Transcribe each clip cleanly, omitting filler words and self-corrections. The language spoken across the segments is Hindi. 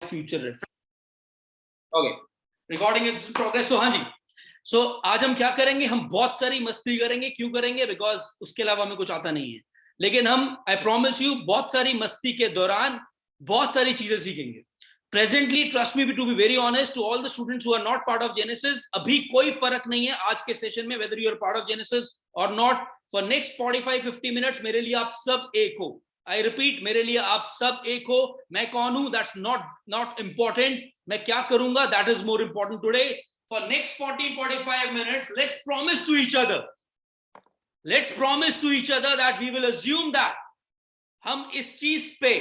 future. Okay, recording is in progress. So हाँ जी, so आज हम क्या करेंगे, हम बहुत सारी मस्ती करेंगे. क्यों करेंगे? बिकॉज उसके अलावा हमें कुछ आता नहीं है. लेकिन हम, आई प्रॉमिस यू, बहुत सारी मस्ती के दौरान बहुत सारी चीजें सीखेंगे. Presently, trust me to be very honest, to all the students who are not part of Genesis, अभी कोई फर्क नहीं है आज के सेशन में whether you are part of Genesis और नॉट. फॉर नेक्स्ट 45-50 मिनट्स मेरे लिए आप सब एक हो. आई रिपीट, मेरे लिए आप सब एक हो. मैं कौन हूं दैट्स नॉट इंपॉर्टेंट. मैं क्या करूंगा that is more important today. For next 40-45 minutes, let's promise to each other. Let's promise to each other that we will assume that हम इस चीज पे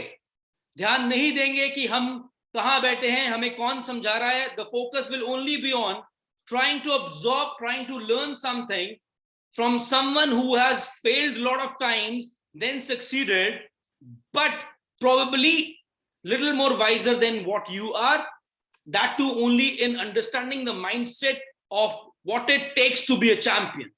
ध्यान नहीं देंगे कि हम कहां बैठे हैं, हमें कौन समझा रहा है. The focus will only be on trying to absorb, trying to learn something from someone who has failed a lot of times, then succeeded, but probably little more wiser than what you are. That too only in understanding the mindset of what it takes to be a champion.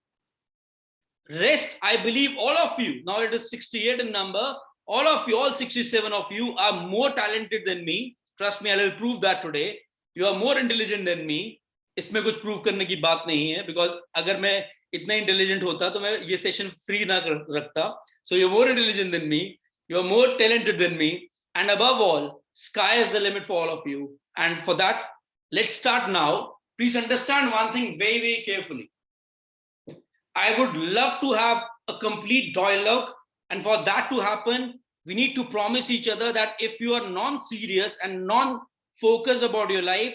Rest, I believe all of you, now it is 68 in number, all of you, all 67 of you are more talented than me. Trust me, I will prove that today. You are more intelligent than me. इसमें कुछ प्रूव करने की बात नहीं है, because अगर मैं इतना इंटेलिजेंट होता तो मैं ये सेशन फ्री ना रखता. So you're more intelligent than me, you are more talented than me, and above all, sky is the limit for all of you. And for that, let's start now. Please understand one thing very, very carefully. I would love to have a complete dialogue, and for that to happen, we need to promise each other that if you are non-serious and non-focused about your life,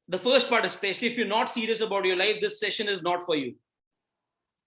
the first part especially, if you're not serious about your life, this session is not for you.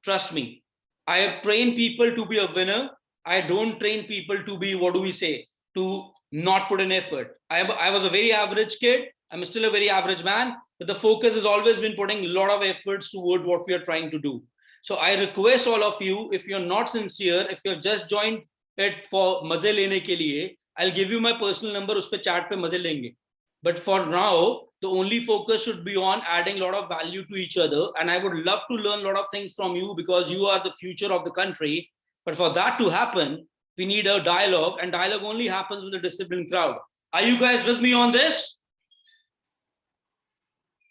Trust me. I have trained people to be a winner. I don't train people to be, what do we say, to not put in effort. I was a very average kid. I'm still a very average man, but the focus has always been putting a lot of efforts toward what we are trying to do. So I request all of you, if you're not sincere, if you've just joined it for maze lene ke liye, I'll give you my personal number, us pe chat pe maze lenge. But for now, the only focus should be on adding a lot of value to each other, and I would love to learn a lot of things from you because you are the future of the country. But for that to happen, we need a dialogue, and dialogue only happens with a disciplined crowd. Are you guys with me on this?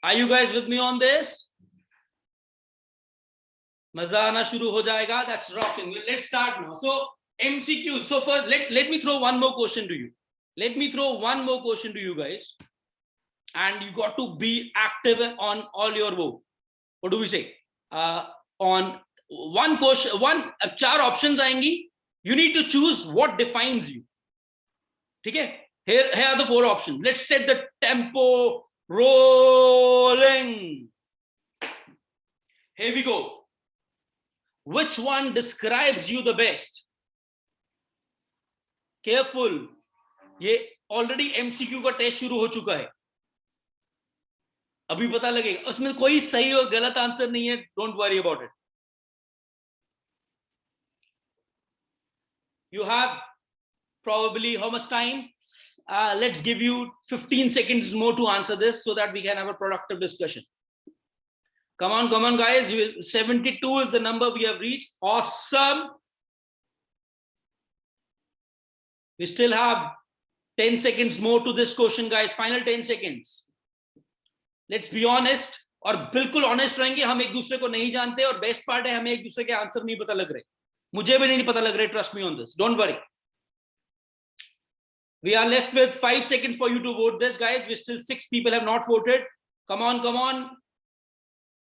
Are you guys with me on this? Maza aana shuru ho jayega. That's rocking. Let's start now. So MCQ. So first, let me throw one more question to you. Let me throw one more question to you guys, and you got to be active on all your work. What do we say? On one question, चार options आएंगी. You need to choose what defines you. Okay? Here are the 4 options. Let's set the tempo rolling. Here we go. Which one describes you the best? Careful. ये already MCQ का टेस्ट शुरू हो चुका है. अभी पता लगेगा. उसमें कोई सही और गलत आंसर नहीं है. Don't worry about it. You have probably how much time? Let's give you 15 seconds more to answer this so that we can have a productive discussion. Come on, guys. 72 is the number we have reached. Awesome. We still have 10 seconds more to this question, guys. Final 10 seconds. Let's be honest. और बिल्कुल honest रहेंगे. हम एक दूसरे को नहीं जानते और बेस्ट पार्ट है हमें एक दूसरे के आंसर नहीं पता लग रहे. मुझे भी नहीं पता लग रहा है. Trust me on this. Don't worry. We are left with 5 seconds for you to vote this, guys. We still 6 people have not voted. Come on.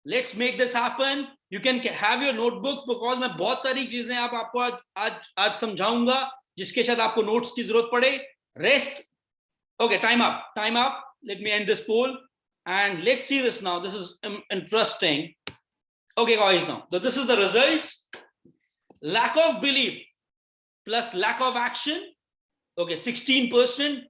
Let's make this happen. You can have your notebooks because मैं बहुत सारी चीजें आपको आज समझाऊंगा जिसके साथ आपको नोट्स की जरूरत पड़े. Rest. Okay, time up. Let me end this poll and let's see this now. This is interesting. Okay, guys, now this is the results. Lack of belief plus lack of action. Okay, 16%.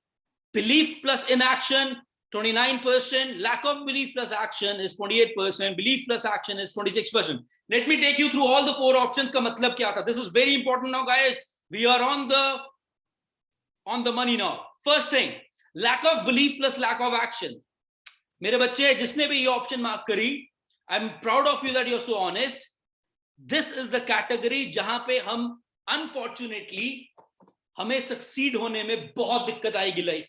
Belief plus inaction, 29%. Lack of belief plus action is 28%. Belief plus action is 26%. Let me take you through all the 4 options. का मतलब क्या था? This is very important now, guys. We are on the money now. First thing, lack of belief plus lack of action. मेरे बच्चे जिसने भी ये ऑप्शन मार्क करी, I'm proud of you that you're so honest. This is the category जहां पे हम unfortunately हमें सक्सीड होने में बहुत दिक्कत आएगी life.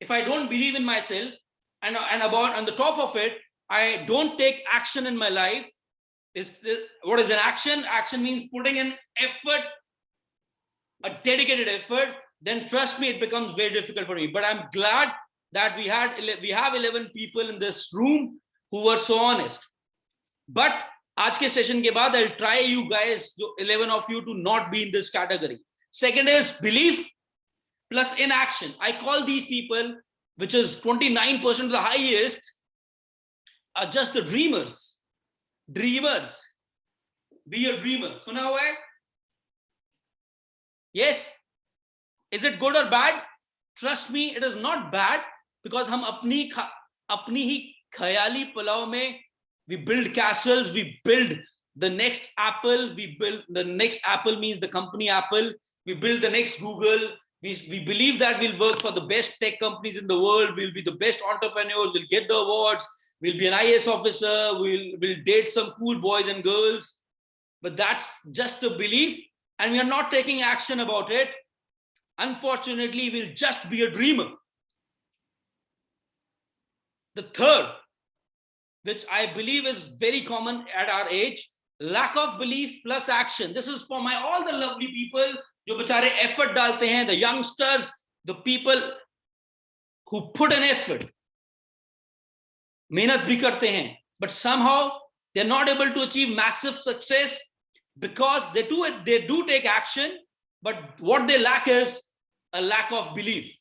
if I don't believe in myself, and on the top of it, I don't take action in my life. What is an action? Action means putting in effort, a dedicated effort. Then trust me, it becomes very difficult for me. But I'm glad that we have 11 people in this room who were so honest. But आज के session के बाद I'll try you guys, 11 of you, to not be in this category. Second is belief plus inaction. I call these people, which is 29% of the highest, are just the dreamers. Dreamers. Be a dreamer. सुना हुआ है? Yes. Is it good or bad? Trust me, it is not bad, because हम अपनी ही ख्याली पुलाव में we build castles, we build the next Apple, the next Apple means the company Apple, we build the next Google. We believe that we'll work for the best tech companies in the world, we'll be the best entrepreneurs, we'll get the awards, we'll be an IAS officer, we'll date some cool boys and girls. But that's just a belief, and we are not taking action about it. Unfortunately, we'll just be a dreamer. The third, which I believe is very common at our age, lack of belief plus action. This is for all the lovely people जो बेचारे effort डालते हैं, the youngsters, the people who put an effort, मेहनत भी करते हैं, but somehow they're not able to achieve massive success because they do take action, but what they lack is a lack of belief.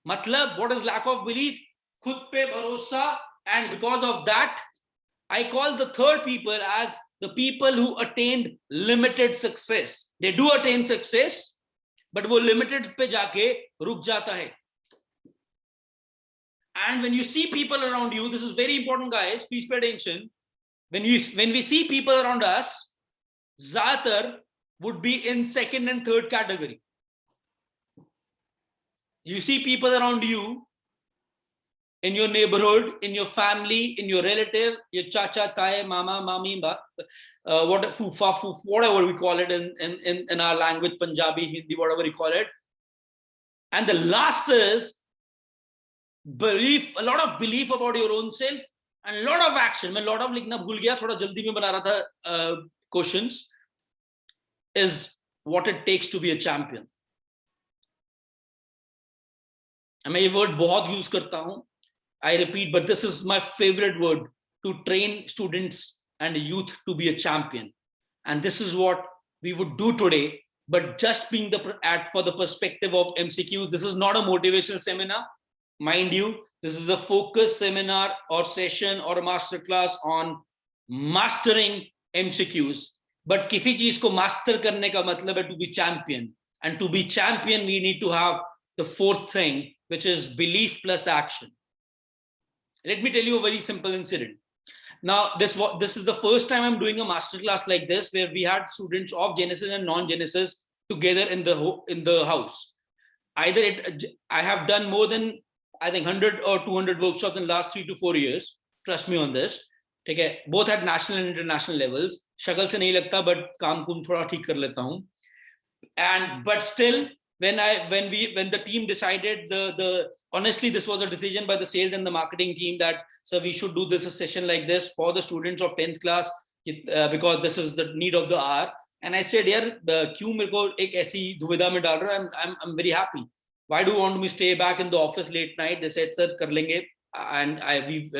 मतलब, what is lack of belief? खुद पे भरोसा. And because of that, I call the third people as the people who attained limited success. They do attain success, but वो limited पे जाके रुक जाता है. And when you see people around you, this is very important, guys, please pay attention. When we see people around us, ज़्यादातर would be in second and third category. You see people around you, in your neighborhood, in your family, in your relative, your chacha, tae, mama, mami, whatever we call it in our language, Punjabi, Hindi, whatever we call it. And the last is belief, a lot of belief about your own self, and a lot of action. मैं lot of लिखना भूल गया, थोड़ा जल्दी में बना रहा था questions. Is what it takes to be a champion. मैं ये word बहुत use करता हूँ. I repeat, but this is my favorite word, to train students and youth to be a champion. And this is what we would do today, but just being for the perspective of MCQ. This is not a motivational seminar, mind you. This is a focus seminar or session or a master class on mastering MCQs. But किसी चीज को master करने का मतलब है to be champion. And to be champion, we need to have the fourth thing, which is belief plus action. Let me tell you a very simple incident. Now, this is the first time I'm doing a masterclass like this, where we had students of Genesis and non-Genesis together in the house. I have done more than, I think, 100 or 200 workshops in the last 3 to 4 years. Trust me on this. Okay, both at national and international levels. शक्ल से नहीं लगता, but काम कुम थोड़ा ठीक कर लेता हूँ. But still, when the team decided, honestly, this was a decision by the sales and the marketing team that, so we should do a session like this for the students of 10th class because this is the need of the hour. And I said, yaar, क्यों मेरे को एक ऐसी दुविधा में डाल रहा है? I'm very happy. Why do you want me to stay back in the office late night? They said, sir, कर लेंगे, and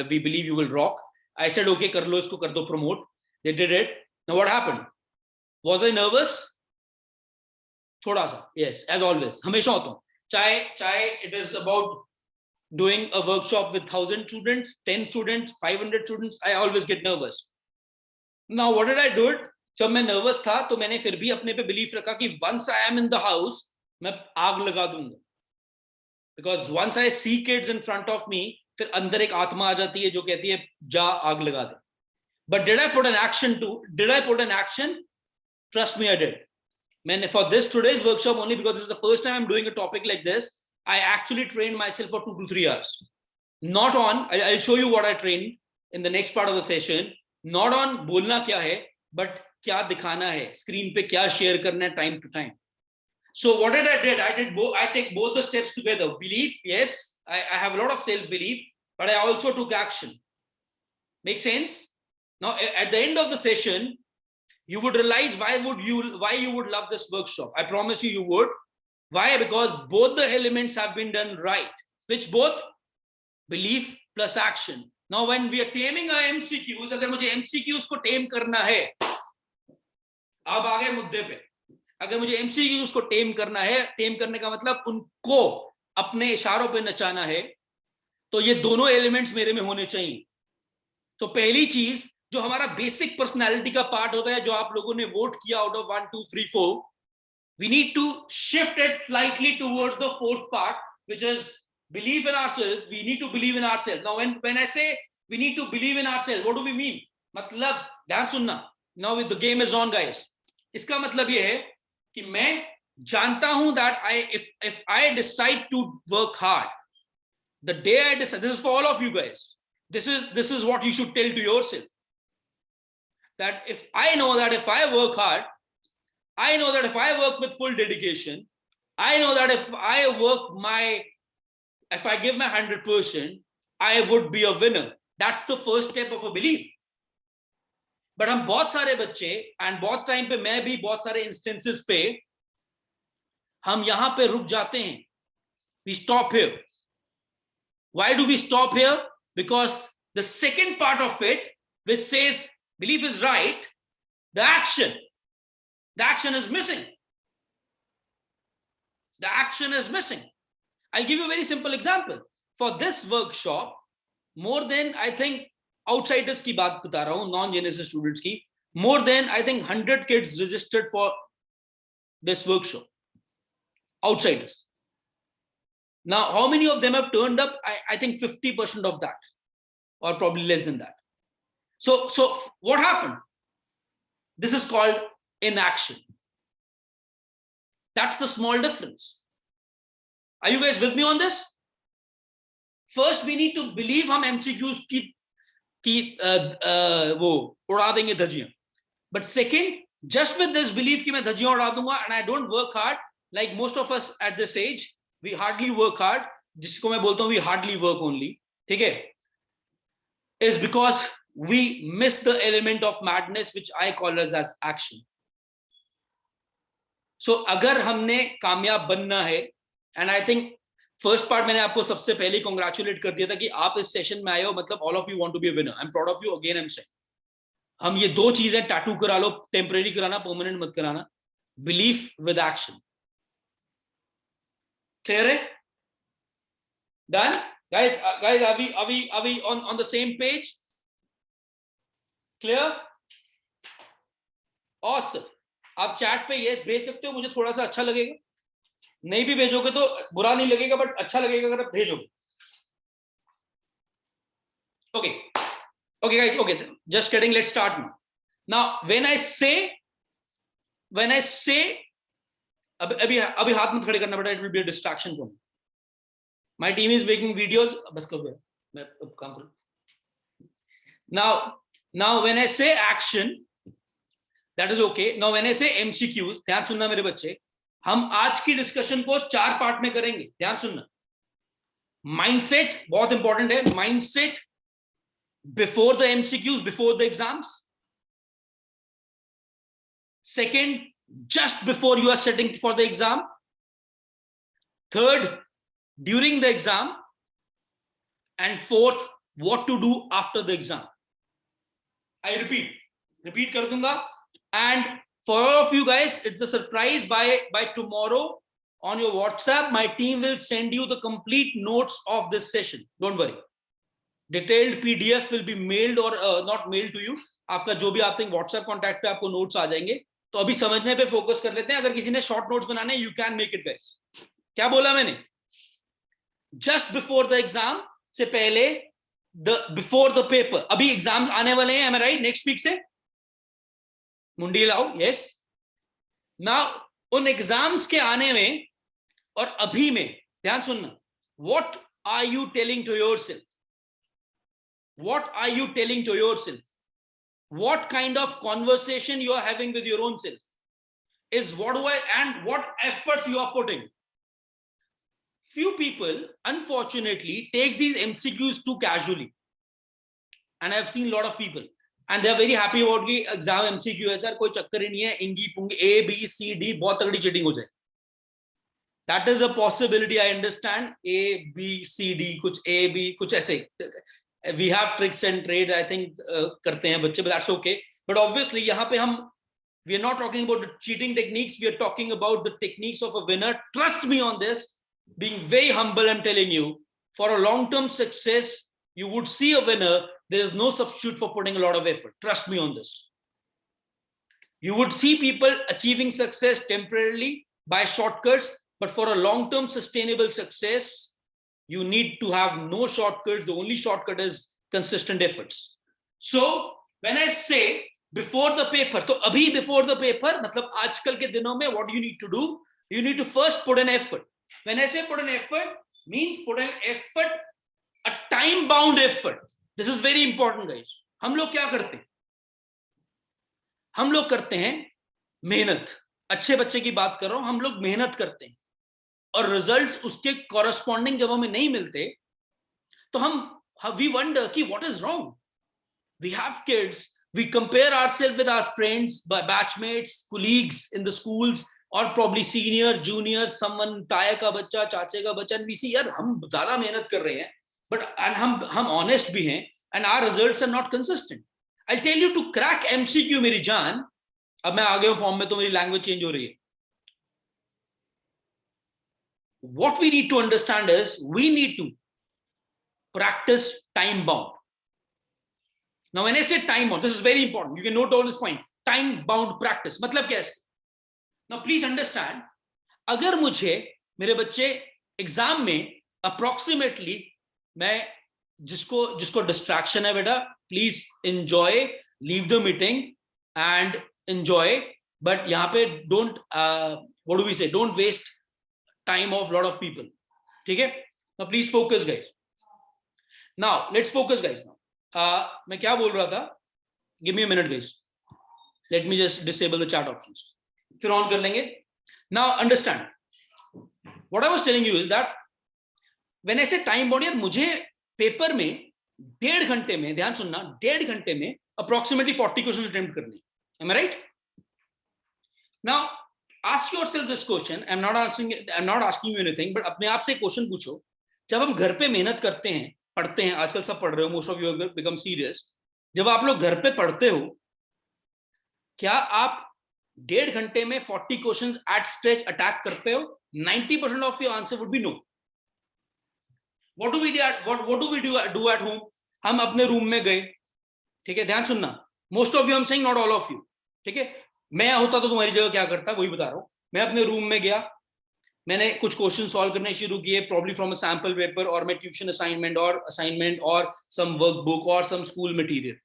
we believe you will rock. I said, okay, कर लो इसको, कर दो promote. They did it. Now what happened? Was I nervous? थोड़ा सा, yes, as always, हमेशा होता हूँ. चाहे it is about doing a workshop with 1,000 students, 10 students, 500 students, I always get nervous. Now what did I do? जब मैं nervous था, तो मैंने फिर भी अपने पे belief रखा कि once I am in the house, मैं आग लगा दूंगा. Because once I see kids in front of me, फिर अंदर एक आत्मा आ जाती है जो कहती है जा आग लगा दे. But did I put an action? Trust me, I did. For today's workshop, only because this is the first time I'm doing a topic like this, I actually trained myself for 2 to 3 hours. Not on, I'll show you what I trained in the next part of the session. Not on बोलना क्या है, but क्या दिखाना है, screen पे क्या share करना है time to time. So what did I did? I take both the steps together. Belief, yes, I have a lot of self-belief, but I also took action. Make sense? Now, at the end of the session, you would realize why you would love this workshop. I promise you would. Why? Because both the elements have been done right. Which both? Belief plus action. Now, when we are taming our MCQs, अगर मुझे MCQs को tame करना है, अब आगे मुद्दे पे, अगर मुझे MCQs को tame करना है, tame करने का मतलब उनको अपने इशारों पे नचाना है, तो ये दोनों एलिमेंट्स मेरे में होने चाहिए. तो पहली चीज जो हमारा बेसिक पर्सनालिटी का पार्ट होता है, जो आप लोगों ने वोट किया out of 1 2 3 4, we need to shift it slightly towards the fourth part, which is belief in ourselves. We need to believe in ourselves. Now when I say we need to believe in ourselves, what do we mean? मतलब ध्यान सुनना. Now the game is on, guys. इसका मतलब ये है कि मैं जानता हूं that if I decide to work hard, the day I decide, this is for all of you guys, this is what you should tell to yourself, that if I know that if I work hard, I know that if I work with full dedication, I know that if I give my 100%, I would be a winner. That's the first step of a belief. But हम बहुत सारे बच्चे, and बहुत टाइम पे मैं भी बहुत सारे instances पे हम यहाँ पे रुक जाते हैं. We stop here. Why do we stop here? Because the second part of it, which says belief is right, the action is missing. The action is missing. I'll give you a very simple example. For this workshop, more than, I think, outsiders की बात बता रहा हूँ, non-Genesis students की, more than, I think, 100 kids registered for this workshop. Outsiders. Now, how many of them have turned up? I think 50% of that, or probably less than that. So what happened? This is called inaction. That's the small difference. Are you guys with me on this? First, we need to believe हम MCQs की वो उड़ा देंगे धज्जियां. But second, just with this belief कि मैं धज्जियां उड़ा दूंगा and I don't work hard, like most of us at this age, we hardly work hard, जिसको मैं बोलता हूँ we hardly work only, ठीक है, is because we miss the element of madness, which I call as action. So अगर हमने कामयाब बनना है, and I think first part मैंने आपको सबसे पहले कॉन्ग्रेचुलेट कर दिया था कि आप इस सेशन में आए हो, मतलब all of you want to be a winner. I am proud of you. Again I am saying, हम ये दो चीजें टैटू करा लो, टेम्परेरी कराना, परमानेंट मत कराना. Belief with action. क्लियर है? Done guys? गाइस अभी on the same page? Clear? Awesome. आप चैट पे यस भेज सकते हो, मुझे थोड़ा सा अच्छा लगेगा. नहीं भी भेजोगे तो बुरा नहीं लगेगा, बट अच्छा लगेगा अगर आप भेजोगे. Okay guys, okay, just kidding, let's start now. When I say अभी हाथ मत खड़े करना बेटा, it will be a distraction for me. My team is making videos. बस कर दो, मैं अब काम करूं. Now when I say action, that is okay. Now when I say MCQs, ध्यान सुनना मेरे बच्चे, हम आज की डिस्कशन को 4 पार्ट में करेंगे. ध्यान सुनना. माइंडसेट बहुत इंपॉर्टेंट है. Mindset before the MCQs, before the exams. Second, just before you are setting for the exam. Third, during the exam. And fourth, what to do after the exam. I repeat कर दूंगा. And for all of you guys, it's a surprise. By tomorrow on your WhatsApp, my team will send you the complete notes of this session. Don't worry. Detailed PDF will be mailed or not mailed to you. आपका जो भी आप think WhatsApp contact पे आपको notes आ जाएंगे. तो अभी समझने पे फोकस कर लेते हैं. अगर किसी ने short notes बनाने, you can make it guys. क्या बोला मैंने? Just before the exam से पहले, before the paper. अभी exams आने वाले हैं, am I right? Next week से मुंडी लाओ. यस. नाउ उन एग्जाम्स के आने में और अभी में ध्यान सुनना. What are you telling to yourself? What are you telling to yourself? What kind of conversation you are having with your own self? is what efforts you are putting. Few people unfortunately take these MCQs too casually, and I've seen a lot of people and they are very happy about कि एग्जाम MCQ है सर, कोई चक्कर ही नहीं है, इंगी पुंगी ABCD बहुत तगड़ी चीटिंग हो जाए. That is a possibility, I understand. ABCD कुछ AB कुछ ऐसे, we have tricks and trades, I think करते हैं बच्चे, but that's okay. But obviously यहाँ पे हम, we are not talking about the cheating techniques, we are talking about the techniques of a winner. Trust me on this, being very humble, I'm telling you, for a long-term success, you would see a winner. There is no substitute for putting a lot of effort. Trust me on this. You would see people achieving success temporarily by shortcuts, but for a long-term sustainable success, you need to have no shortcuts. The only shortcut is consistent efforts. So when I say before the paper, तो अभी before the paper मतलब आजकल के दिनों में what you need to do, you need to first put an effort. When I say put an effort, means put an effort, a time bound effort. This is very important, guys. हम लोग क्या करते हैं? हम लोग करते हैं मेहनत. अच्छे बच्चे की बात कर रहा हूं, हम लोग मेहनत करते हैं और रिजल्ट्स उसके कॉरेस्पॉन्डिंग जब हमें नहीं मिलते तो हम वी वंडर कि what is wrong. We have kids, we compare ourselves with our friends, batchmates, colleagues in the schools, or probably senior, junior, someone ताया का बच्चा, चाचे का बच्चा, and we see यार हम ज्यादा मेहनत कर रहे हैं, but and हम honest भी हैं, and our results are not consistent. I'll tell you, to crack MCQ मेरी जान, अब मैं आ गया हूं फॉर्म में तो मेरी लैंग्वेज चेंज हो रही है. What we need to understand is we need to practice time bound. Now, when I say time bound, this is very important. You can note all this point. Time bound practice. मतलब क्या है? Now, please understand. अगर मुझे मेरे बच्चे एग्जाम में approximately, मैं जिसको distraction है बेटा, please enjoy, leave the meeting and enjoy. But यहाँ पे don't what do we say? Don't waste time of lot of people. ठीक है? Now, please focus, guys. Now, let's focus, guys. Now. मैं क्या बोल रहा था? Give me a minute, guys. Let me just disable the chat options. फिर ऑन कर लेंगे. Now understand. What I was telling you is that when I say time bound, यार मुझे पेपर में 1.5 घंटे में, ध्यान सुनना, 1.5 घंटे में approximately 40 क्वेश्चन अटेम्प्ट करने. Am I right? Now ask yourself this question. I'm not asking you anything, but अपने आप से क्वेश्चन पूछो. जब हम घर पे मेहनत करते हैं, पढ़ते हैं, आजकल सब पढ़ रहे हो, most of you have become serious. जब आप लोग घर पे पढ़ते हो, क्या आप 1.5 घंटे में 40 क्वेश्चंस एट स्ट्रेच अटैक करते हो? 90% of your answer would be no. What do we do at home? हम अपने रूम में गए, ठीक है, ध्यान सुनना, most of you, I am saying not all of you, ठीक है. मैं होता तो तुम्हारी जगह क्या करता, वही बता रहा हूं. मैं अपने रूम में गया, मैंने कुछ क्वेश्चन सॉल्व करने शुरू किए, probably from a sample paper और मैं ट्यूशन असाइनमेंट और सम वर्कबुक और some school material.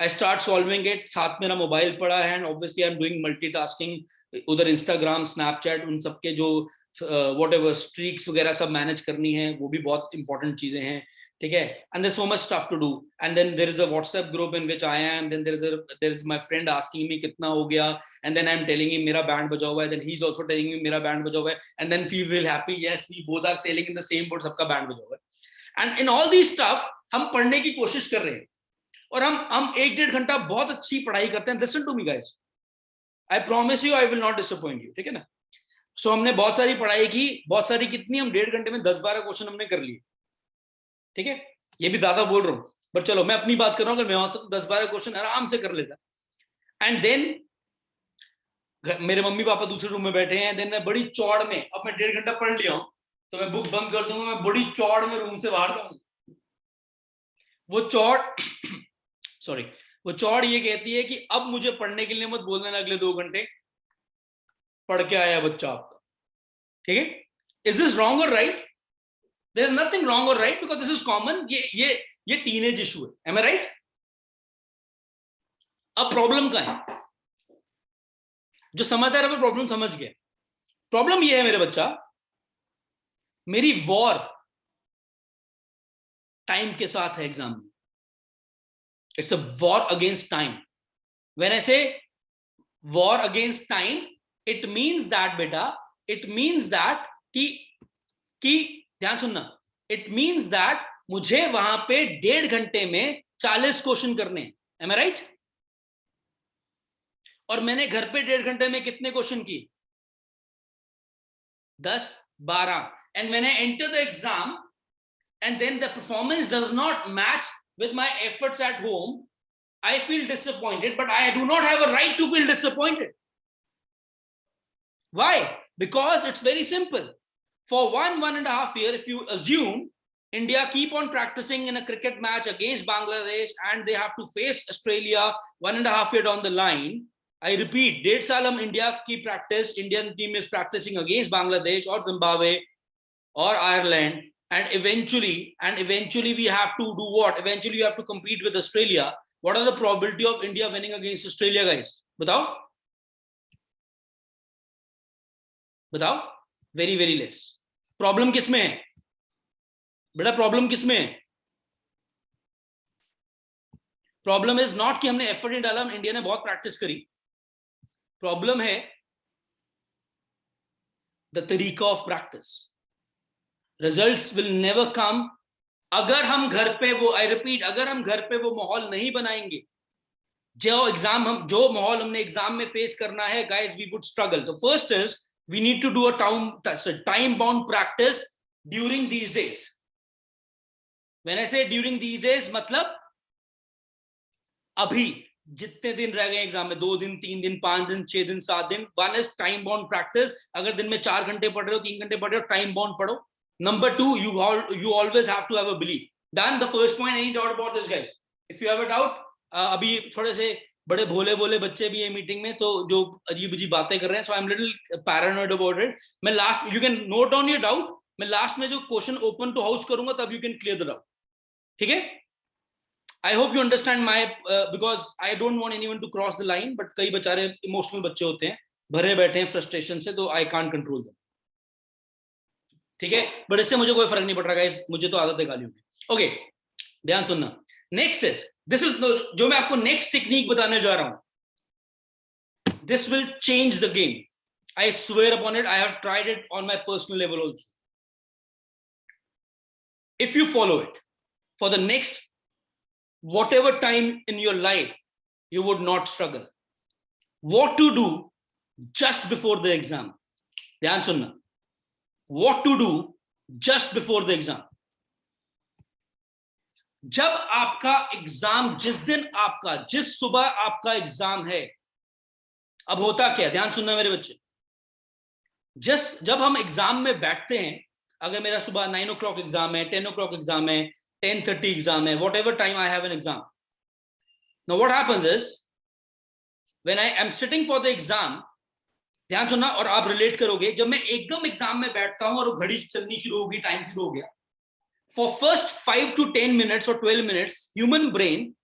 I start solving it, साथ मेरा मोबाइल पड़ा है, and obviously I am doing multitasking, उधर इंस्टाग्राम, स्नैपचैट, उन सबके जो व्हाटएवर स्ट्रीक्स वगैरह सब मैनेज करनी है, वो भी बहुत इंपॉर्टेंट चीजें हैं, ठीक है. And there so much stuff to do, and then there is a WhatsApp group in which I am, then there is my friend asking me कितना हो गया, and then I am telling him मेरा बैंड बजा हुआ है, then he is also telling me मेरा बैंड बजा हुआ है, and then feel real happy, yes we both are sailing in the same boat, सबका बैंड बजा हुआ है. And in all this stuff हम पढ़ने की कोशिश कर रहे हैं, और हम 1-1.5 घंटा बहुत अच्छी पढ़ाई करते हैं. Listen to me guys, I promise you I will not disappoint you, ठीक है ना. सो हमने बहुत सारी पढ़ाई की, बहुत सारी कितनी, हम 1.5 घंटे में 10-12 क्वेश्चन हमने कर लिए, ठीक है. ये भी ज्यादा बोल रहा हूँ, बट चलो मैं अपनी बात कर रहा हूँ, अगर मैं होता तो 10-12 क्वेश्चन आराम से कर लेता. एंड देन मेरे मम्मी पापा दूसरे रूम में बैठे हैं, देन मैं बड़ी चौड़ में, अब मैं 1.5 घंटा पढ़ लिया हूँ तो मैं बुक बंद कर दूंगा, मैं बड़ी चौड़ में रूम से बाहर जाऊंगा. वो चौड़ सॉरी, वो चौड़ ये कहती है कि अब मुझे पढ़ने के लिए मत बोलने ना, अगले 2 घंटे पढ़ के आया बच्चा आपका, ठीक है. इज दिस रॉन्ग और right? There is nothing wrong और right, because this is common. ये टीनेज इशू है. Am I right? अब प्रॉब्लम कहां है? जो समझदार है वो प्रॉब्लम समझ गया. प्रॉब्लम ये है मेरे बच्चा, मेरी वॉर टाइम के साथ है एग्जाम में. It's a war against time. When I say war against time, it means that बेटा, इट मीन्स दैट कि ध्यान सुनना, इट मीन्स दैट मुझे वहां पे 1.5 घंटे में 40 क्वेश्चन करने हैं. M I right? और मैंने घर पे 1.5 घंटे में कितने क्वेश्चन किए? 10, 12. And when I enter the exam and then the performance does not match with my efforts at home, I feel disappointed, but I do not have a right to feel disappointed. Why? Because it's very simple. For 1.5 years, if you assume India keep on practicing in a cricket match against Bangladesh and they have to face Australia 1.5 years down the line, I repeat, 1.5 साल हम इंडिया की practice, Indian team is practicing against Bangladesh or Zimbabwe or Ireland, and eventually we have to do what? Eventually you have to compete with Australia. What are the probability of India winning against Australia, guys? बताओ बताओ. Very very less. प्रॉब्लम किसमें है बेटा? प्रॉब्लम किसमें है? प्रॉब्लम इज नॉट कि हमने एफर्ट नहीं डाला, हम इंडिया ने बहुत प्रैक्टिस करी. प्रॉब्लम है द तरीका of practice. Results will never come अगर हम घर पे वो, आई रिपीट, अगर हम घर पे वो माहौल नहीं बनाएंगे जो माहौल हमने एग्जाम में फेस करना है, गाइस, वी वुड स्ट्रगल. तो first is we need to do a time bound practice during these days. When I say during these days, मतलब अभी जितने दिन रह गए एग्जाम में, 2 दिन, 3 दिन, 5 दिन, 6 दिन, 7 दिन. One is time bound practice. अगर दिन में 4 घंटे पढ़ रहे हो, 3 घंटे पढ़ रहे हो, टाइम बाउंड पढ़ो. Number 2, you always have to have a belief. Done. The first point, any doubt about this, guys? If you have a doubt, अभी थोड़े से बड़े भोले भोले बच्चे भी है मीटिंग में, तो जो अजीब अजीब बातें कर रहे हैं, so I'm little paranoid about it. मैं last, you can note down your doubt. मैं लास्ट में जो क्वेश्चन ओपन टू हाउस करूंगा, तब you can clear the doubt. ठीक है? I hope you understand my because I don't want anyone to cross the line, but कई बेचारे इमोशनल बच्चे होते हैं, भरे बैठे हैं फ्रस्ट्रेशन से, तो I can't control them. ठीक है? बट इससे मुझे कोई फर्क नहीं पड़ रहा गाइस, मुझे तो आदत है गालियों की. ओके, ध्यान सुनना. नेक्स्ट इज, दिस इज जो मैं आपको नेक्स्ट टेक्निक बताने जा रहा हूं. This will change the game. I swear upon it. I have tried it on my personal level also. If you follow it for the next whatever time in your life, you would not struggle. What to do just before the exam? ध्यान सुनना. What to do just before the exam? जब आपका एग्जाम, जिस सुबह आपका एग्जाम है, अब होता क्या, ध्यान सुनना मेरे बच्चे. जब हम एग्जाम में बैठते हैं, अगर मेरा सुबह 9 o'clock एग्जाम है, 10 o'clock एग्जाम है, 10:30 एग्जाम है, whatever time I have an exam. Now what happens is, when I am sitting for the exam, ध्यान सुनना और आप रिलेट करोगे, जब मैं एकदम एग्जाम में बैठता हूं और घड़ी चलनी शुरू होगी, टाइम शुरू हो गया, for first 5 to 10 minutes or 12 minutes, human brain,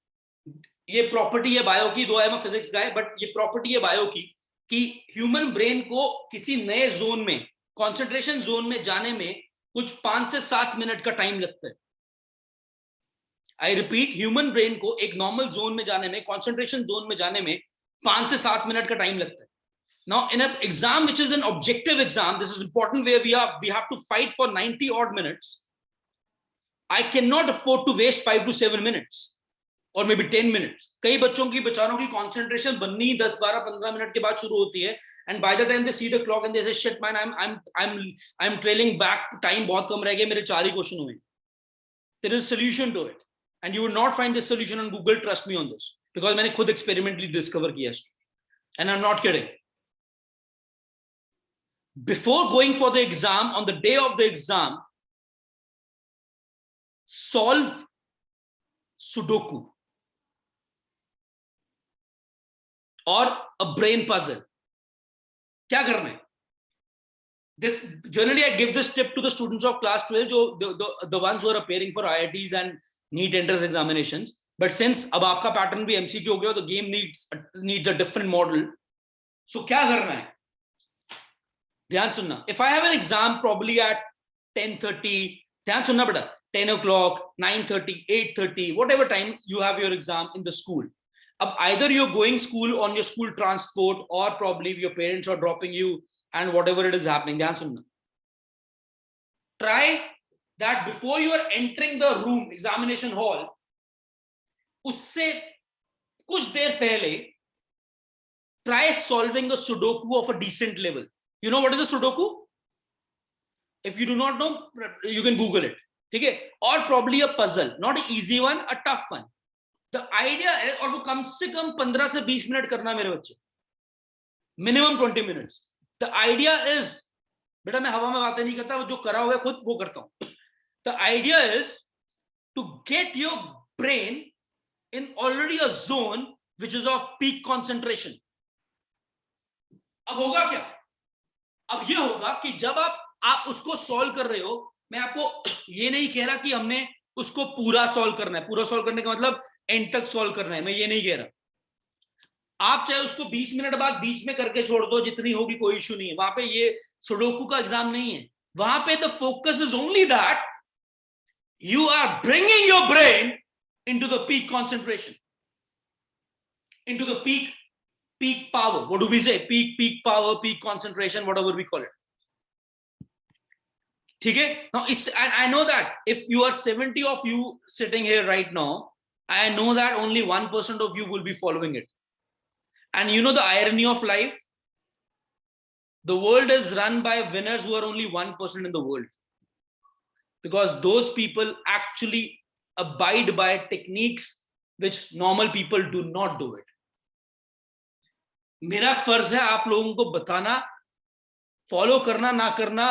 ये प्रॉपर्टी है बायो की, दो I am a physics guy, but ये प्रॉपर्टी है बायो की, कि ह्यूमन ब्रेन को किसी नए जोन में, कॉन्सेंट्रेशन जोन में जाने में कुछ 5 से 7 मिनट का टाइम लगता है. आई रिपीट, ह्यूमन ब्रेन को एक नॉर्मल जोन में जाने में, कॉन्सेंट्रेशन जोन में जाने में 5 से 7 मिनट का टाइम लगता है. Now in an exam which is an objective exam, this is important, where we have to fight for 90 odd minutes. I cannot afford to waste 5 to 7 minutes or maybe 10 minutes. कई बच्चों की, बेचारों की कंसंट्रेशन बननी 10, 12, 15 मिनट के बाद शुरू होती है, and by the time they see the clock and they say shit man, I'm trailing back, time बहुत कम रह गया, मेरे 4 ही क्वेश्चन हुए. There is a solution to it. And you will not find this solution on Google, trust me on this, because मैंने खुद experimentally discover किया है, and I'm not kidding. Before going for the exam, on the day of the exam, solve Sudoku or a brain puzzle. क्या करना है? This generally I give this tip to the students of class 12, जो the ones who are appearing for IITs and NEET entrance examinations. But since अब आपका पैटर्न भी MCQ हो गया, तो game needs a different model. So क्या करना है? ध्यान सुनना. If I have an exam probably at 10:30, ध्यान सुनना बेटा, 10 o'clock, 9:30, 8:30, whatever time you have your exam in the school, अब either you're going school on your school transport or probably your parents are dropping you and whatever it is happening, ध्यान सुनना, try that before you are entering the room, examination hall, उससे कुछ देर पहले try solving a Sudoku of a decent level. You know what is a Sudoku? If you do not know, you can Google it. ठीक है? Or probably a puzzle, not an easy one, a tough one. The idea है, और वो कम से कम 15 से 20 मिनट करना मेरे बच्चे, minimum 20 minutes. The idea is, बेटा मैं हवा में बातें नहीं करता, वो जो करा हुआ है खुद वो करता हूं. The idea is to get your brain in already a zone which is of peak concentration. अब होगा क्या? अब ये होगा कि जब आप उसको सॉल्व कर रहे हो, मैं आपको ये नहीं कह रहा कि हमने उसको पूरा सॉल्व करना है. पूरा सॉल्व करने का मतलब एंड तक सॉल्व करना है, मैं ये नहीं कह रहा. आप चाहे उसको 20 मिनट बाद बीच में करके छोड़ दो, जितनी होगी कोई इश्यू नहीं है. वहां पे ये सुडोकू का एग्जाम नहीं है. वहां पे the focus is only that you are bringing your brain into the peak concentration, into the peak power. What do we say? Peak power, peak concentration, whatever we call it. ठीक है? Now, and I know that if you are 70 of you sitting here right now, I know that only 1% of you will be following it. And you know the irony of life? The world is run by winners who are only 1% in the world. Because those people actually abide by techniques which normal people do not do it. मेरा फर्ज है आप लोगों को बताना, फॉलो करना ना करना,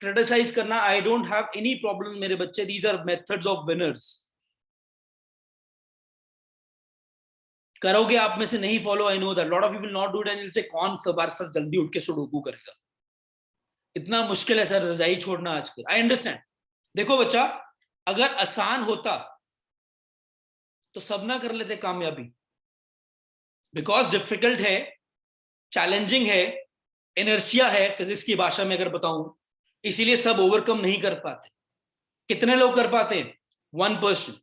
क्रिटिसाइज करना. I don't have any problem मेरे बच्चे. These are methods of winners. करोगे आप में से नहीं follow, I know that lot of you will not do it and will say कौन सवार सर जल्दी उठ के सुडोकू करेगा, इतना मुश्किल है सर रजाई छोड़ना आजकल. I understand. देखो बच्चा, अगर आसान होता तो सब ना कर लेते कामयाबी. बिकॉज डिफिकल्ट है, चैलेंजिंग है, इनर्शिया है फिजिक्स की भाषा में अगर बताऊं, इसीलिए सब ओवरकम नहीं कर पाते. कितने लोग कर पाते हैं? 1%.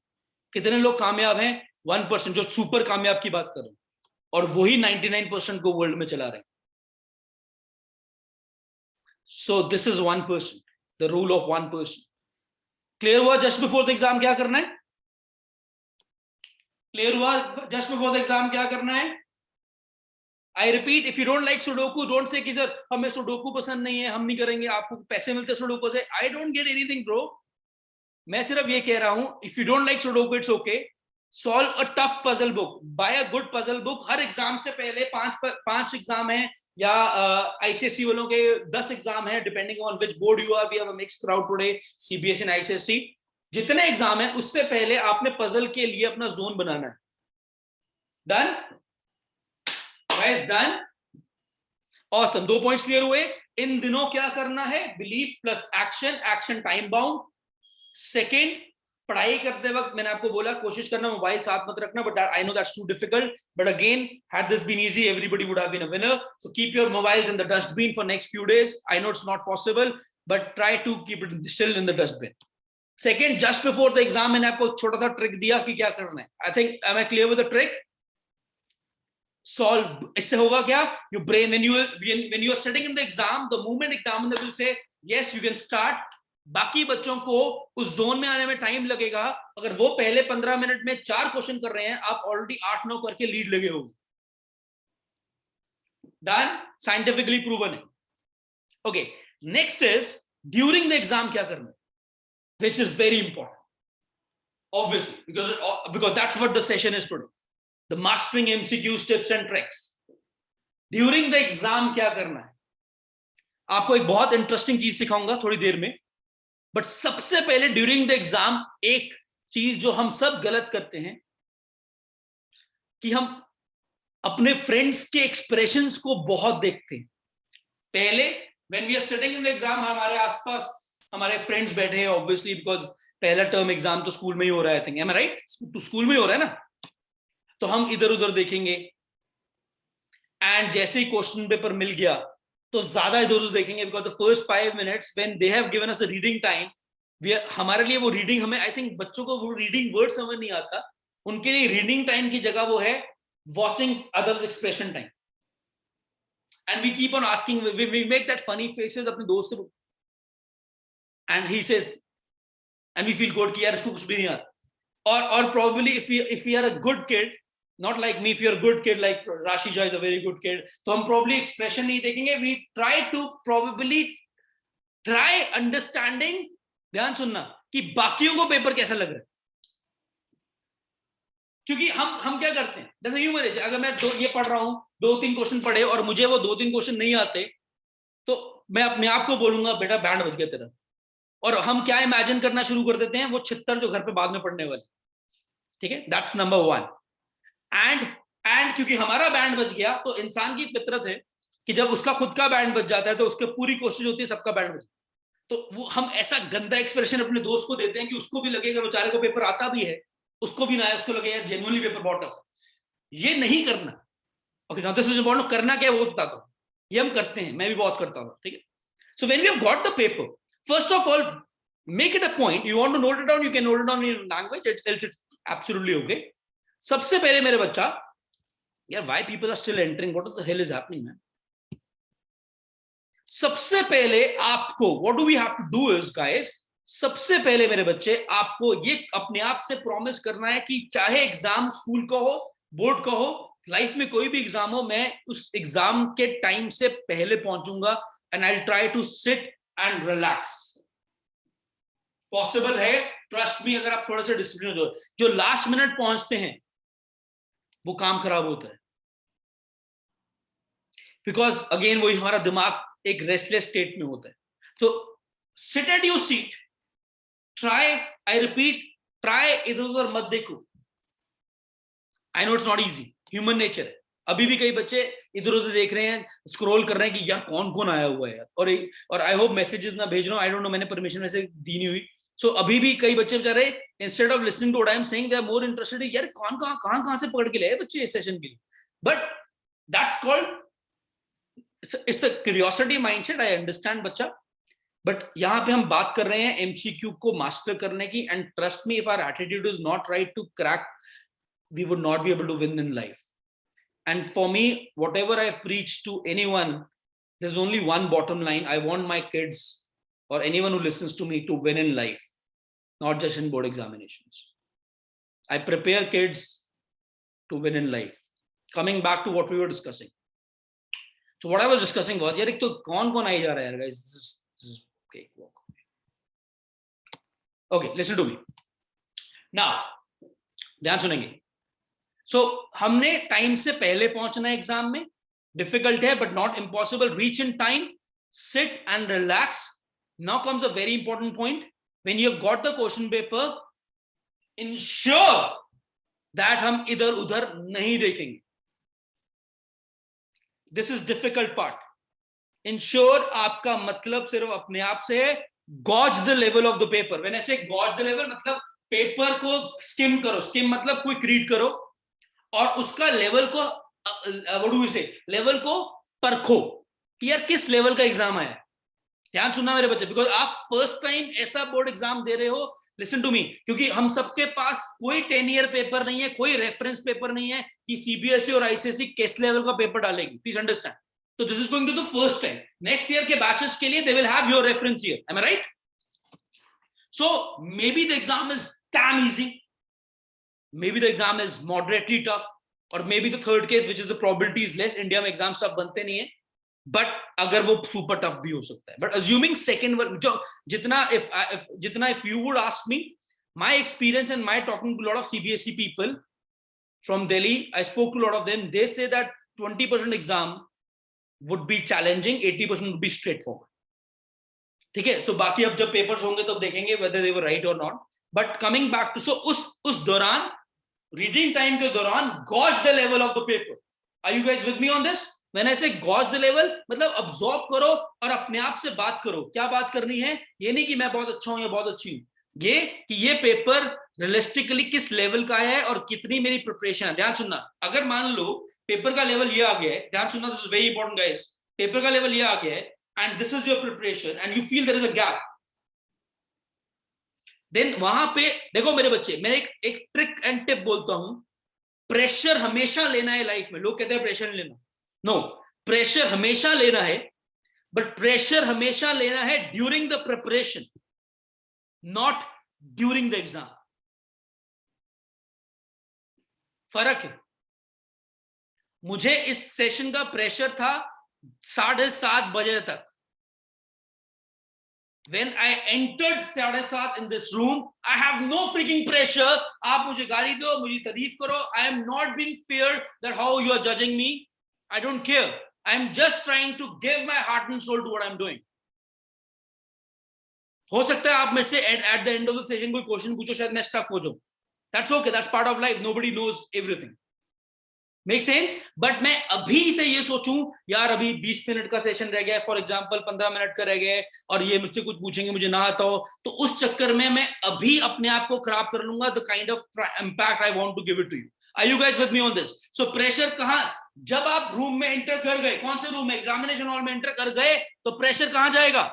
कितने लोग कामयाब हैं? 1%, जो सुपर कामयाब की बात कर रहे हैं, और वही 99% को वर्ल्ड में चला रहे हैं. So this is 1%, the rule of 1%. Clear हुआ? जस्ट बिफोर द एग्जाम क्या करना है? क्लियर हुआ? जस्ट बिफोर द एग्जाम क्या करना है? I repeat, if you don't like Sudoku, don't say कि सर हमें Sudoku पसंद नहीं है, हम नहीं करेंगे, आपको पैसे मिलते हैं Sudoku से. I don't get anything, bro. मैं सिर्फ ये कह रहा हूँ, if you don't like Sudoku, it's okay. Solve a tough puzzle book. Buy a good puzzle book. Her exam से पहले 5 एग्जाम है, या ICSE वालों के 10 एग्जाम है, depending on which board you are. We have a mixed crowd today, CBSE and ICSE. जितने एग्जाम है उससे पहले आपने पजल के लिए अपना जोन बनाना है. Done? Guys, done? Awesome. 2 points clear हुए. इन दिनों क्या करना है? Belief plus action, action time bound. Second, पढ़ाई करते वक्त मैंने आपको बोला कोशिश करना मोबाइल साथ मत रखना, but I know that's too difficult. But again, had this been easy, everybody would have been a winner. So keep your mobiles in the dustbin for next few days. I know it's not possible, but try to keep it still in the dustbin. Second, just before the exam मैंने आपको छोटा सा ट्रिक दिया कि क्या करना है. I think I am clear with the trick. Solve. इससे होगा क्या? Your brain, when you are sitting in the exam, the moment examiner will say yes, you can start. बाकी बच्चों को उस जोन में आने में टाइम लगेगा. अगर वो पहले 15 मिनट में 4 क्वेश्चन कर रहे हैं, आप ऑलरेडी 8-9 करके लीड लगे होंगे. डन? साइंटिफिकली प्रूवन है. Okay, next is during the exam क्या करना है, which is very important, obviously, because that's what the session is today. The mastering MCQs, tips and tricks. During the exam क्या करना है? आपको एक बहुत इंटरेस्टिंग चीज सिखाऊंगा थोड़ी देर में. बट सबसे पहले ड्यूरिंग द एग्जाम एक चीज जो हम सब गलत करते हैं, कि हम अपने फ्रेंड्स के एक्सप्रेशंस को बहुत देखते हैं. पहले when we are sitting in the exam, हमारे आसपास हमारे फ्रेंड्स बैठे हैं, ऑब्वियसली, बिकॉज पहला टर्म एग्जाम तो स्कूल में ही हो रहा है. I think, am I right? तो स्कूल में ही हो रहा है ना. तो हम इधर उधर देखेंगे, एंड जैसे ही क्वेश्चन पेपर मिल गया तो ज्यादा इधर उधर देखेंगे, because the first 5 minutes when they have given us a reading time, हमारे लिए वो रीडिंग, हमें आई थिंक बच्चों को वो रीडिंग वर्ड समझ नहीं आता, उनके लिए रीडिंग टाइम की जगह वो है watching others expression time, and we keep on asking, we make that funny faces अपने दोस्त से, and he says, and we feel good कि यार इसको कुछ भी नहीं आता. Or probably if we are a good kid, not like me, if you're a good kid like Rashi Jha is a very good kid, तो हम probably expression नहीं देखेंगे. We try to probably try understanding, ध्यान सुनना, कि बाकियों को पेपर कैसा लग रहा है. क्योंकि हम क्या करते हैं, जैसे ह्यूमन एज, अगर मैं ये पढ़ रहा हूं, 2-3 क्वेश्चन पढ़े और मुझे वो 2-3 क्वेश्चन नहीं आते, तो मैं अपने आप को बोलूंगा बेटा बैंड बज गया तेरा. और हम क्या इमेजिन करना शुरू कर देते हैं, वो 76 जो घर पे बाद में पढ़ने वाले. ठीक है, दैट्स नंबर 1. एंड क्योंकि हमारा बैंड बज गया, तो इंसान की फितरत है कि जब उसका खुद का बैंड बज जाता है तो उसकी पूरी कोशिश होती है सबका बैंड बजे. तो वो हम ऐसा गंदा एक्सप्रेशन अपने दोस्त को देते हैं कि उसको भी लगेगा बेचारे को पेपर आता भी है, उसको भी ना है, उसको लगेगा जेन्युइनली पेपर बहुत टफ. ये नहीं करना. Okay, now this is important. करना क्या है वो बताता हूं. ये हम करते हैं, मैं भी बहुत करता हूं. ठीक है, so when we have got the paper, first of all make it a point, you want to note it down, you can note it down in language, it's absolutely okay. सबसे पहले मेरे बच्चा, यार why people are still entering, what the hell is happening man. सबसे पहले आपको what do we have to do is guys, सबसे पहले मेरे बच्चे आपको ये अपने आप से प्रॉमिस करना है कि चाहे एग्जाम स्कूल का हो, बोर्ड का हो, लाइफ में कोई भी एग्जाम हो, मैं उस एग्जाम के टाइम से पहले पहुंचूंगा and I will try to sit and relax. Possible है, ट्रस्ट मी, अगर आप थोड़ा सा डिसिप्लिन हो. जो लास्ट मिनट पहुंचते हैं वो काम खराब होता है, बिकॉज अगेन वही हमारा दिमाग एक रेस्टलेस स्टेट में होता है. तो sit at your seat, try, I repeat, try, इधर उधर मत देखो. आई know it's not easy, human nature है. अभी भी कई बच्चे इधर उधर देख रहे हैं, स्क्रॉल कर रहे हैं कि यार कौन कौन आया हुआ है यार, और आई होप मैसेजेस ना भेज रहा हूं, आई डोंट नो, मैंने परमिशन वैसे दी नहीं हुई. सो अभी भी कई बच्चे बेचारे, instead of listening to what I am saying, they are more interested, यार कौन कहां से पकड़ के लाए बच्चे इस सेशन के लिए. But that's called, it's a curiosity mindset. I understand बच्चा, बट यहां पे हम बात कर रहे हैं एमसीक्यू को मास्टर करने की. And trust me, if our attitude is not right to crack, we would not be able to win in life. And for me, whatever I preach to anyone, there's only one bottom line. I want my kids or anyone who listens to me to win in life, not just in board examinations. I prepare kids to win in life. Coming back to what we were discussing. So what I was discussing was, yaar ek to kaun aayi ja raha hai yaar guys, this is cakewalk. Okay, listen to me. Now, ध्यान सुनेंगे. सो हमने टाइम से पहले पहुंचना है एग्जाम में, डिफिकल्ट है but not impossible. Reach in time, sit and relax. Now comes a very important point. When you have got the question paper, ensure that हम इधर उधर नहीं देखेंगे. This is difficult part. Ensure आपका मतलब सिर्फ अपने आप से है. Gauge the level of the paper. When I say gauge the level, मतलब पेपर को स्किम करो. स्किम मतलब क्विक रीड करो और उसका लेवल को, व्हाट डू वी से, लेवल को परखो कि यार किस लेवल का एग्जाम आया. ध्यान सुनना मेरे बच्चे, बिकॉज आप फर्स्ट टाइम ऐसा बोर्ड एग्जाम दे रहे हो. लिसन टू मी, क्योंकि हम सबके पास कोई 10 ईयर पेपर नहीं है, कोई रेफरेंस पेपर नहीं है कि सीबीएसई और आईसीएसई किस लेवल का पेपर डालेगी. Please understand. तो this is going to the first time. Next year के बैचेस के लिए they will have your reference year. Am I right? So maybe the exam is damn easy, maybe the exam is moderately tough, or maybe the third case, which is the probability is less. India में exams tough बनते नहीं है, but अगर वो super tough भी हो सकता है. But assuming second one, जो जितना if you would ask me, my experience and my talking to a lot of CBSE people from Delhi, I spoke to a lot of them. They say that 20% exam would be challenging, 80% would be straightforward. ठीक है, so बाकी अब जब papers होंगे तब देखेंगे whether they were right or not. But coming back to, so उस दौरान, रीडिंग टाइम के दौरान, gauge the level of the paper. Are you guys with me on this? When I say gauge the level, मतलब अब्सॉर्ब करो और अपने आप से बात करो. क्या बात करनी है? ये नहीं कि मैं बहुत अच्छा हूं या बहुत अच्छी हूं, ये कि ये पेपर रियलिस्टिकली किस लेवल का है और कितनी मेरी प्रिपरेशन है. ध्यान सुनना, अगर मान लो पेपर का लेवल ये आ गया है, ध्यान सुनना, this is very important guys. Paper का लेवल ये आ गया है and this is your preparation and you feel there is a gap, then वहां पे देखो मेरे बच्चे, मैं एक ट्रिक एंड टिप बोलता हूं. प्रेशर हमेशा लेना है लाइफ में। लोग कहते हैं प्रेशर नहीं लेना, नो, प्रेशर हमेशा लेना है, बट प्रेशर हमेशा लेना है during the preparation, not during the exam. फर्क है। मुझे इस सेशन का प्रेशर था 7:30 बजे तक। When I entered 7:30 in this room, I have no freaking pressure. आप मुझे गाली दो, मुझे तारीफ करो, I am not being fair that how you are judging me. I don't care. I am just trying to give my heart and soul to what I am doing. हो सकता है आप मेरे से at the end of the session कोई क्वेश्चन पूछो, शायद मैं स्टक हो जाऊं. That's okay. That's part of life. Nobody knows everything. Make sense. But मैं अभी से ये सोचूं यार अभी 20 मिनट का सेशन रह गया है, फॉर एग्जांपल 15 मिनट का रह गया है, और ये मुझसे कुछ पूछेंगे मुझे ना आता हो, तो उस चक्कर में मैं अभी अपने आप को खराब कर लूंगा the kind of impact I want to give it to you. Are you guys with me on this? So pressure कहां, जब आप रूम में एंटर कर गए, कौन से रूम में, एग्जामिनेशन हॉल में एंटर कर गए, तो प्रेशर कहां जाएगा,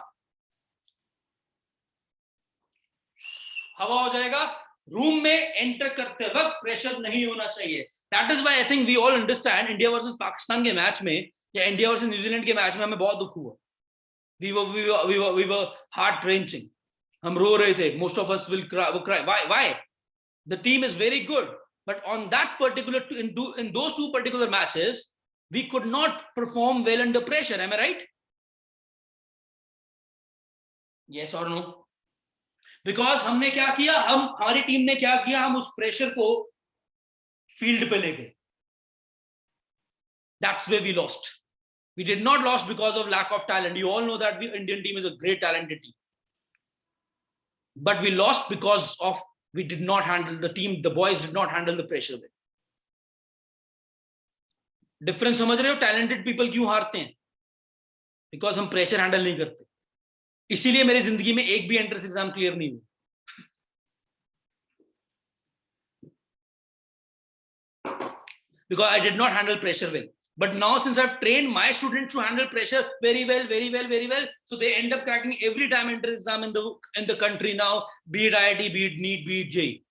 हवा हो जाएगा। रूम में एंटर करते वक्त प्रेशर नहीं होना चाहिए। That is why I think we all understand India versus Pakistan के मैच में या इंडिया वर्सेस न्यूजीलैंड के मैच में हमें बहुत दुख हुआ। वी वर हार्ट रेंचिंग, हम रो रहे थे। Most of us will cry. Why? The team is very good, but on that particular in those two particular matches we could not perform well under pressure. Am I right? Yes or no? Because हमने क्या किया, हमारी टीम ने क्या किया, हम उस प्रेशर को फील्ड पे ले गए। That's where we lost. We did not lost because of lack of talent. You all know that the Indian team is a great talented team, but we lost because of we did not handle the team, the boys did not handle the pressure well. Difference समझ रहे हो? टैलेंटेड पीपल क्यों हारते हैं? बिकॉज हम प्रेशर हैंडल नहीं करते। इसीलिए मेरी जिंदगी में एक भी एंट्रेंस एग्जाम क्लियर नहीं हुआ। Because I did not handle pressure well. But now since I've trained my students to handle pressure very well, so they end up cracking every time entrance exam in the country now, be it IIT, be it NEET, be it JEE.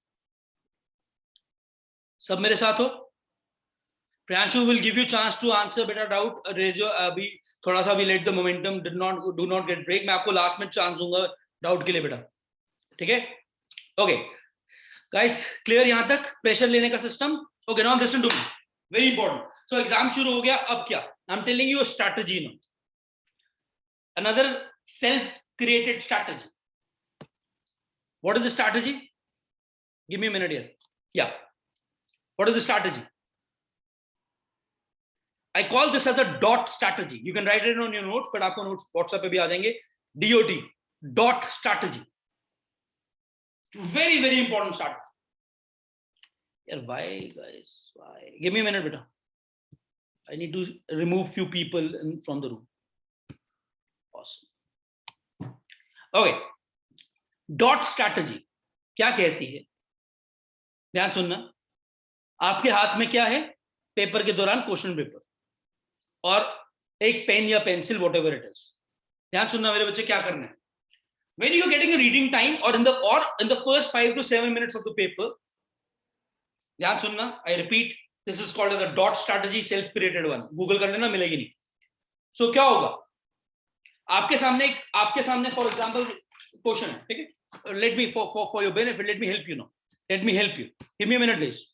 सब मेरे साथ हो? Priyanshu will give you chance to answer better doubt. रेजो अभी थोड़ा सा भी let the momentum do not get break. मैं आपको लास्ट में चांस दूंगा डाउट के लिए बेटा, ठीक है? ओके गाइस, क्लियर यहां तक प्रेशर लेने का system? Okay, now listen to me, very important. So exam शुरू हो गया, अब क्या? I am telling you a strategy now, another self created strategy. What is the strategy? Give me a minute here. Yeah, what is the strategy? I call this as a dot strategy. You can write it on your notes, but आपको notes WhatsApp पे भी आ जाएंगे। DOT, dot strategy. Very, very important strategy. Yeah, why, guys? Why? Give me a minute, beta. I need to remove few people from the room. Awesome. Okay. Dot strategy क्या कहती है? ध्यान सुनना। आपके हाथ में क्या है? पेपर के दौरान क्वेश्चन पेपर और एक पेन या pencil, what ever it is. ध्यान सुनना मेरे बच्चे, क्या करना है? When you are getting a reading time or in the first 5 to 7 minutes of the paper, ध्यान सुनना, I repeat, this is called as a dot strategy, self created one. Google कर लेना, मिलेगी नहीं। So क्या होगा? आपके सामने फॉर एग्जाम्पल क्वेश्चन है, ठीक है? Let me for your benefit, let me help you now. Let me help you. Give me a minute, please.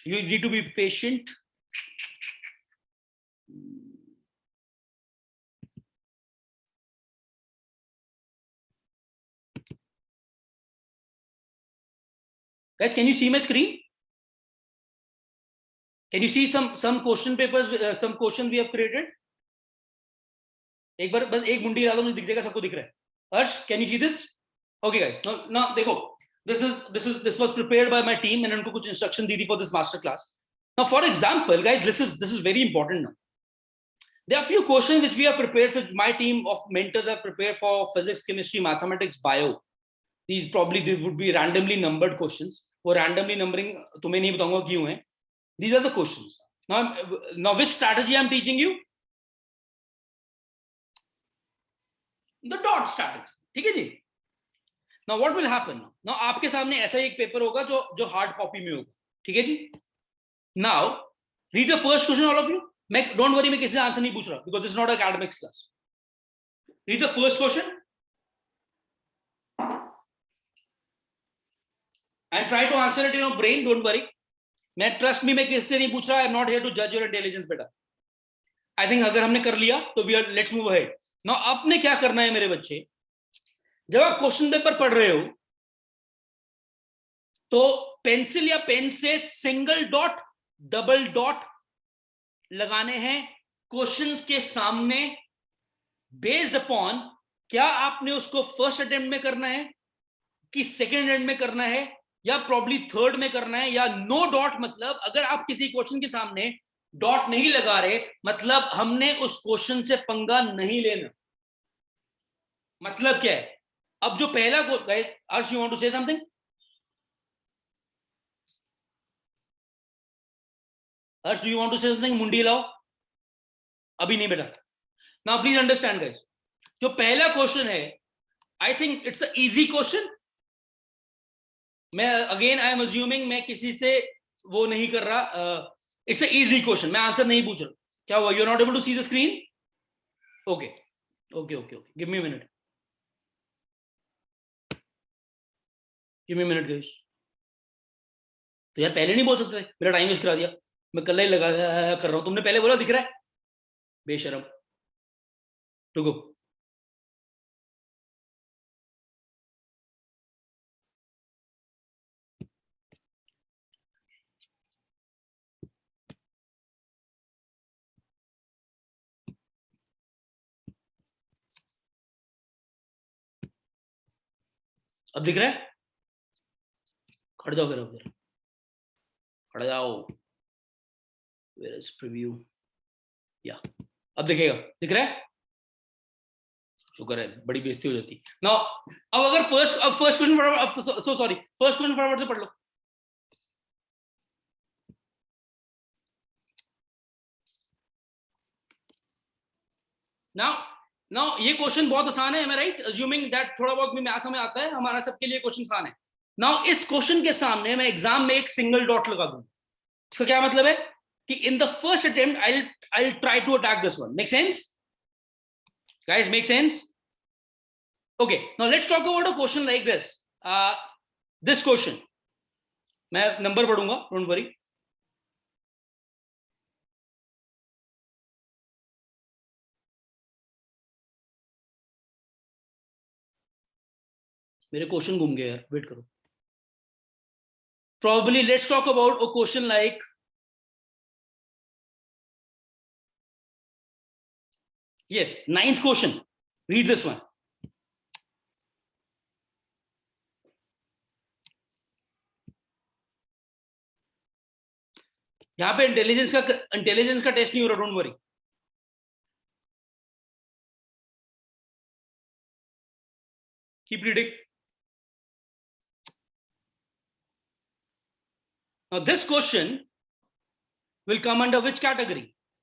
You need to be patient. Guys, can you see my screen? Can you see some question papers, some questions we have created? एक बार बस एक मुंडी डालो, मुझे दिख जाएगा, सबको दिख रहा है। हर्ष, can you see this? Okay guys, now देखो, this was prepared by my team, and उनको कुछ instruction दी थी for this master class. Now for example guys, this is very important now. There are few questions which we have prepared, which my team of mentors have prepared for physics, chemistry, mathematics, bio. These probably they would be randomly numbered questions. वो randomly numbering तुम्हें नहीं बताऊंगा क्यों है। These are the questions. Now which strategy I'm teaching you? The dot strategy. ठीक है जी? Now what will happen, now आपके सामने ऐसा एक पेपर होगा जो हार्ड कॉपी में होगा, ठीक है जी। Now read the first question all of you. मैं डोंट वरी, मैं किसी से आंसर नहीं पूछ रहा because this is not academics class. Read the first question and try to answer it in your brain, don't worry. मैं ट्रस्ट मी, मैं किसी से नहीं पूछ रहा, I am not here to जज योर इंटेलिजेंस बेटा। आई थिंक अगर हमने कर लिया तो we are, let's move ahead. Now आपने क्या करना है मेरे बच्चे, जब आप क्वेश्चन पेपर पढ़ रहे हो तो पेंसिल या पेन से सिंगल डॉट डबल डॉट लगाने हैं क्वेश्चंस के सामने, बेस्ड अपॉन क्या आपने उसको फर्स्ट अटेम्प्ट में करना है कि सेकेंड अटेम्प्ट में करना है या प्रॉब्ली थर्ड में करना है, या नो डॉट मतलब अगर आप किसी क्वेश्चन के सामने डॉट नहीं लगा रहे मतलब हमने उस क्वेश्चन से पंगा नहीं लेना। मतलब क्या है, अब जो पहला Arsh, you want to say something? Arsh, you want to say something? मुंडी लाओ। अभी नहीं बेटा। नाउ प्लीज अंडरस्टैंड गाइस, जो पहला क्वेश्चन है I think it's a easy question. मैं अगेन आई एम अज्यूमिंग, मैं किसी से वो नहीं कर रहा, इट्स अ इजी क्वेश्चन, मैं आंसर नहीं पूछ रहा। क्या हुआ, you are not able to see the screen? Okay okay okay okay, give me a minute, give me a minute guys. तो यार पहले नहीं बोल सकते, मेरा टाइम वेस्ट करा दिया। मैं कल ही लगा कर रहा हूं, तुमने पहले बोला दिख रहा है, बेशरम। रुको, अब दिख रहा है? खड़ जाओ फिर, अब खड़ जाओ। Where is preview? या अब दिखेगा, दिख रहा है? शुक्र है, बड़ी बेइज्जती हो जाती। नाउ अब अगर फर्स्ट क्वेश्चन फटाफट, सो सॉरी, फर्स्ट क्वेश्चन फटाफट से पढ़ लो। नाउ नाउ ये क्वेश्चन बहुत आसान है, राइट? अज्यूमिंग दैट थोड़ा बहुत भी मैथ्स हमें आता है, हमारा सबके लिए क्वेश्चन आसान है। नाउ इस क्वेश्चन के सामने मैं एग्जाम में एक सिंगल डॉट लगा दूं, इसका क्या मतलब है कि in the first attempt I'll try to attack this one. Make sense? Guys, make sense? Okay, now let's talk about a question like this. This question, मैं नंबर पढ़ूंगा, डोंट वरी। मेरे क्वेश्चन घूम गए यार, वेट करो। Probably let's talk about a question like, yes, ninth question. Read this one. यहां पे इंटेलिजेंस का टेस्ट नहीं हो रहा, don't worry. Keep reading. Now this question will come under which category?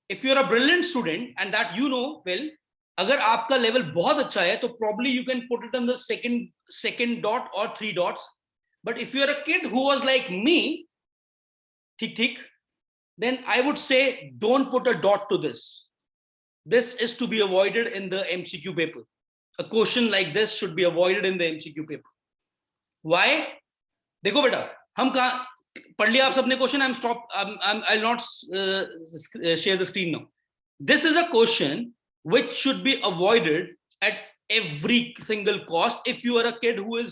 If you're a brilliant student and that you know well, अगर आपका लेवल बहुत अच्छा है तो probably you can put it on the second dot or 3 dots. But if you're a kid who was like me, ठीक, then I would say don't put a dot to this. This is to be avoided in the MCQ paper. A question like this should be avoided in the MCQ paper. Why? देखो बेटा, हम कहाँ पढ़ लिया आप सबने question, I'll not share the screen now. This is a question which should be avoided at every single cost if you are a kid who is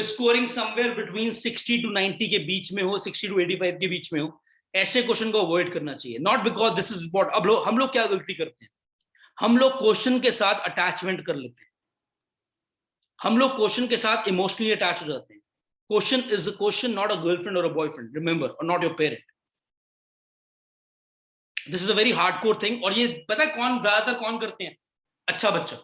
scoring somewhere between 60 to 90 के बीच में हो, 60 to 85 के बीच में हो, ऐसे क्वेश्चन को अवॉइड करना चाहिए। Not because this is what, अब हम लोग क्या गलती करते हैं, हम लोग क्वेश्चन के साथ अटैचमेंट कर लेते हैं, हम लोग क्वेश्चन के साथ इमोशनली अटैच हो जाते हैं। Question is a question, not a girlfriend और अ बॉयफ्रेंड, रिमेंबर, और not your parent. This is a very hardcore thing. और ये पता है कौन ज्यादातर कौन करते हैं? अच्छा बच्चा,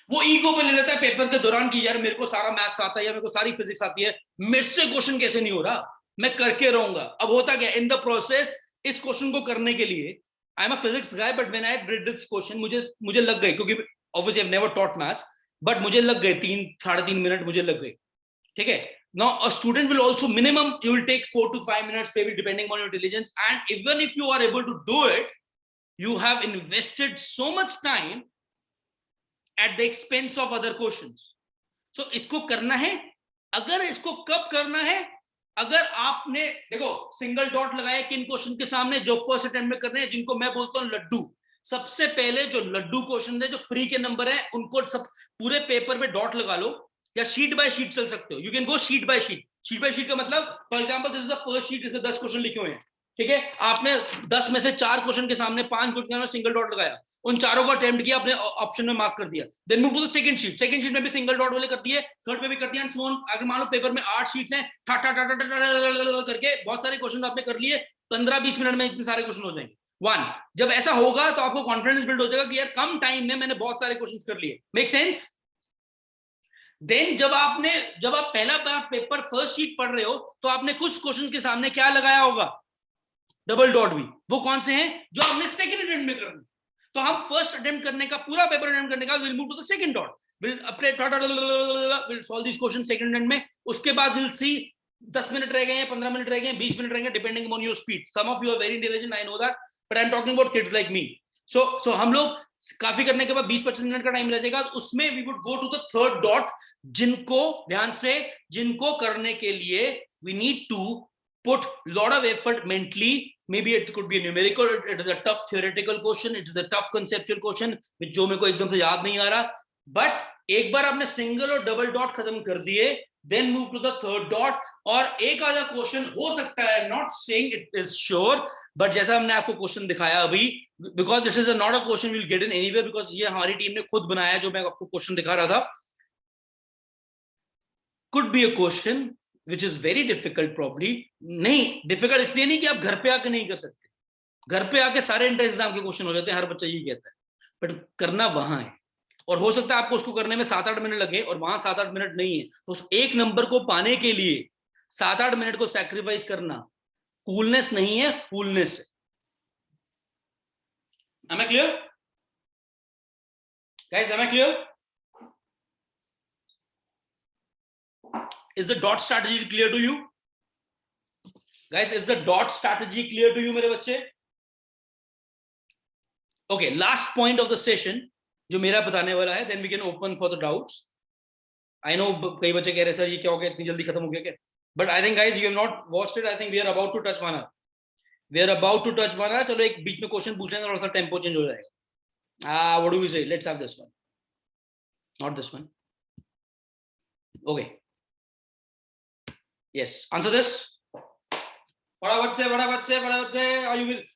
वो ईगो पे ले लेता है पेपर के दौरान कि यार मेरे को सारा मैथ्स आता है या मेरे को सारी फिजिक्स आती है, मेरे से क्वेश्चन कैसे नहीं हो रहा, मैं करके रहूंगा। अब होता क्या इन द प्रोसेस, इस क्वेश्चन को करने के लिए, I am a physics guy but when I did this question मुझे लग गई, क्योंकि obviously I have never taught maths, but मुझे लग गए 3-3.5 मिनट मुझे लग गए, ठीक है। Now a student will also minimum you will take 4 to 5 minutes maybe depending on your intelligence, and even if you are able to do it, you have invested so much time at the expense of other questions. So इसको करना है। अगर इसको कब करना है, अगर आपने देखो सिंगल डॉट लगाया किन क्वेश्चन के सामने, जो फर्स्ट अटेम्प्ट में करने हैं, जिनको मैं बोलता हूं लड्डू। सबसे पहले जो लड्डू क्वेश्चन है, जो फ्री के नंबर है, उनको सब पूरे पेपर में डॉट लगा लो, या शीट बाय शीट चल सकते हो। You can go sheet by sheet. Sheet by sheet का मतलब for example this is the first sheet, इसमें 10 क्वेश्चन लिखे हुए हैं, ठीक है। आपने 10 में से 4 क्वेश्चन के सामने 5 क्वेश्चन में सिंगल डॉट लगाया, उन चारों को अटेम्प्ट किया, अपने ऑप्शन में मार्क कर दिया। Then move to the second sheet. Second sheet में भी सिंगल डॉट वाले कर दिए, थर्ड में भी कर दिया, एंड सो ऑन। अगर मान लो पेपर में 8 शीट्स हैं, ठा ठा ठा ठा करके बहुत सारे क्वेश्चन आपने कर लिए, 15-20 मिनट में इतने सारे क्वेश्चन हो जाएंगे। वन, जब ऐसा होगा तो आपको कॉन्फिडेंस बिल्ड हो जाएगा कि यार कम टाइम में मैंने बहुत सारे क्वेश्चन कर लिए। Make sense? देन जब आप पहला बार पेपर फर्स्ट शीट पढ़ रहे हो, तो आपने कुछ क्वेश्चन के सामने क्या लगाया होगा, डबल डॉट भी। वो कौन से हैं, जो आपने सेकंड अटेम्प्ट में करना। तो हम फर्स्ट अटेम्प्ट करने का, पूरा पेपर अटेम्प्ट करने का, will move to the second dot, will अपने will solve this question second attempt में। उसके बाद विल सी 10 मिनट रह गए हैं, 15 मिनट रह गए हैं, 20 मिनट रहेंगे, depending on your speed. Some of you are very intelligent, I know that, but I am talking about kids like me. So हम लोग काफी करने के बाद 20-25 मिनट का टाइम मिल जाएगा, उसमें we would go to the third dot, जिनको ध्यान से, जिनको करने के लिए we need to put lot of effort mentally. Maybe it could be a numerical, it is a tough theoretical question, it is a tough conceptual question which जो मेरे को एकदम से याद नहीं आ रहा। बट एक बार आपने सिंगल और डबल डॉट खत्म कर दिए, then move to the third dot. और एक आधा क्वेश्चन हो सकता है, not saying it is sure, but जैसा हमने आपको क्वेश्चन दिखाया अभी, because it is not a question will get in anywhere, because ये हमारी टीम ने खुद बनाया, जो मैं आपको क्वेश्चन दिखा रहा था। Could be a question which is very difficult probably, नहीं डिफिकल्ट इसलिए नहीं कि आप घर पे आके नहीं कर सकते, घर पे आके सारे एंट्रेंस एग्जाम के क्वेश्चन हो जाते हैं, हर बच्चा यही कहता है, बट करना वहां है। और हो सकता है आपको उसको करने में 7-8 मिनट लगे, और वहां 7-8 मिनट नहीं है, तो उस एक नंबर को पाने के लिए 7-8 मिनट को सैक्रिफाइस करना कूलनेस नहीं है, फूलनेस है। Am I clear? Guys, am I clear? Is the dot strategy clear to you? Guys, is the dot strategy clear to you, मेरे बच्चे? Okay, last point of the session जो मेरा बताने वाला है, then we can open for the doubts. I know कई बच्चे कह रहे सर ये क्या हो गया, इतनी जल्दी खत्म हो गया क्या? But I think guys you have not watched it. I think we are about to touch one hour. We are about to touch 1 hour. चलो एक बीच में क्वेश्चन पूछ लेंगे, थोड़ा सा टेम्पो चेंज हो जाएगा। What do we say? Let's have this one. Not this one. Okay. Yes. Answer this. बड़ा बच्चे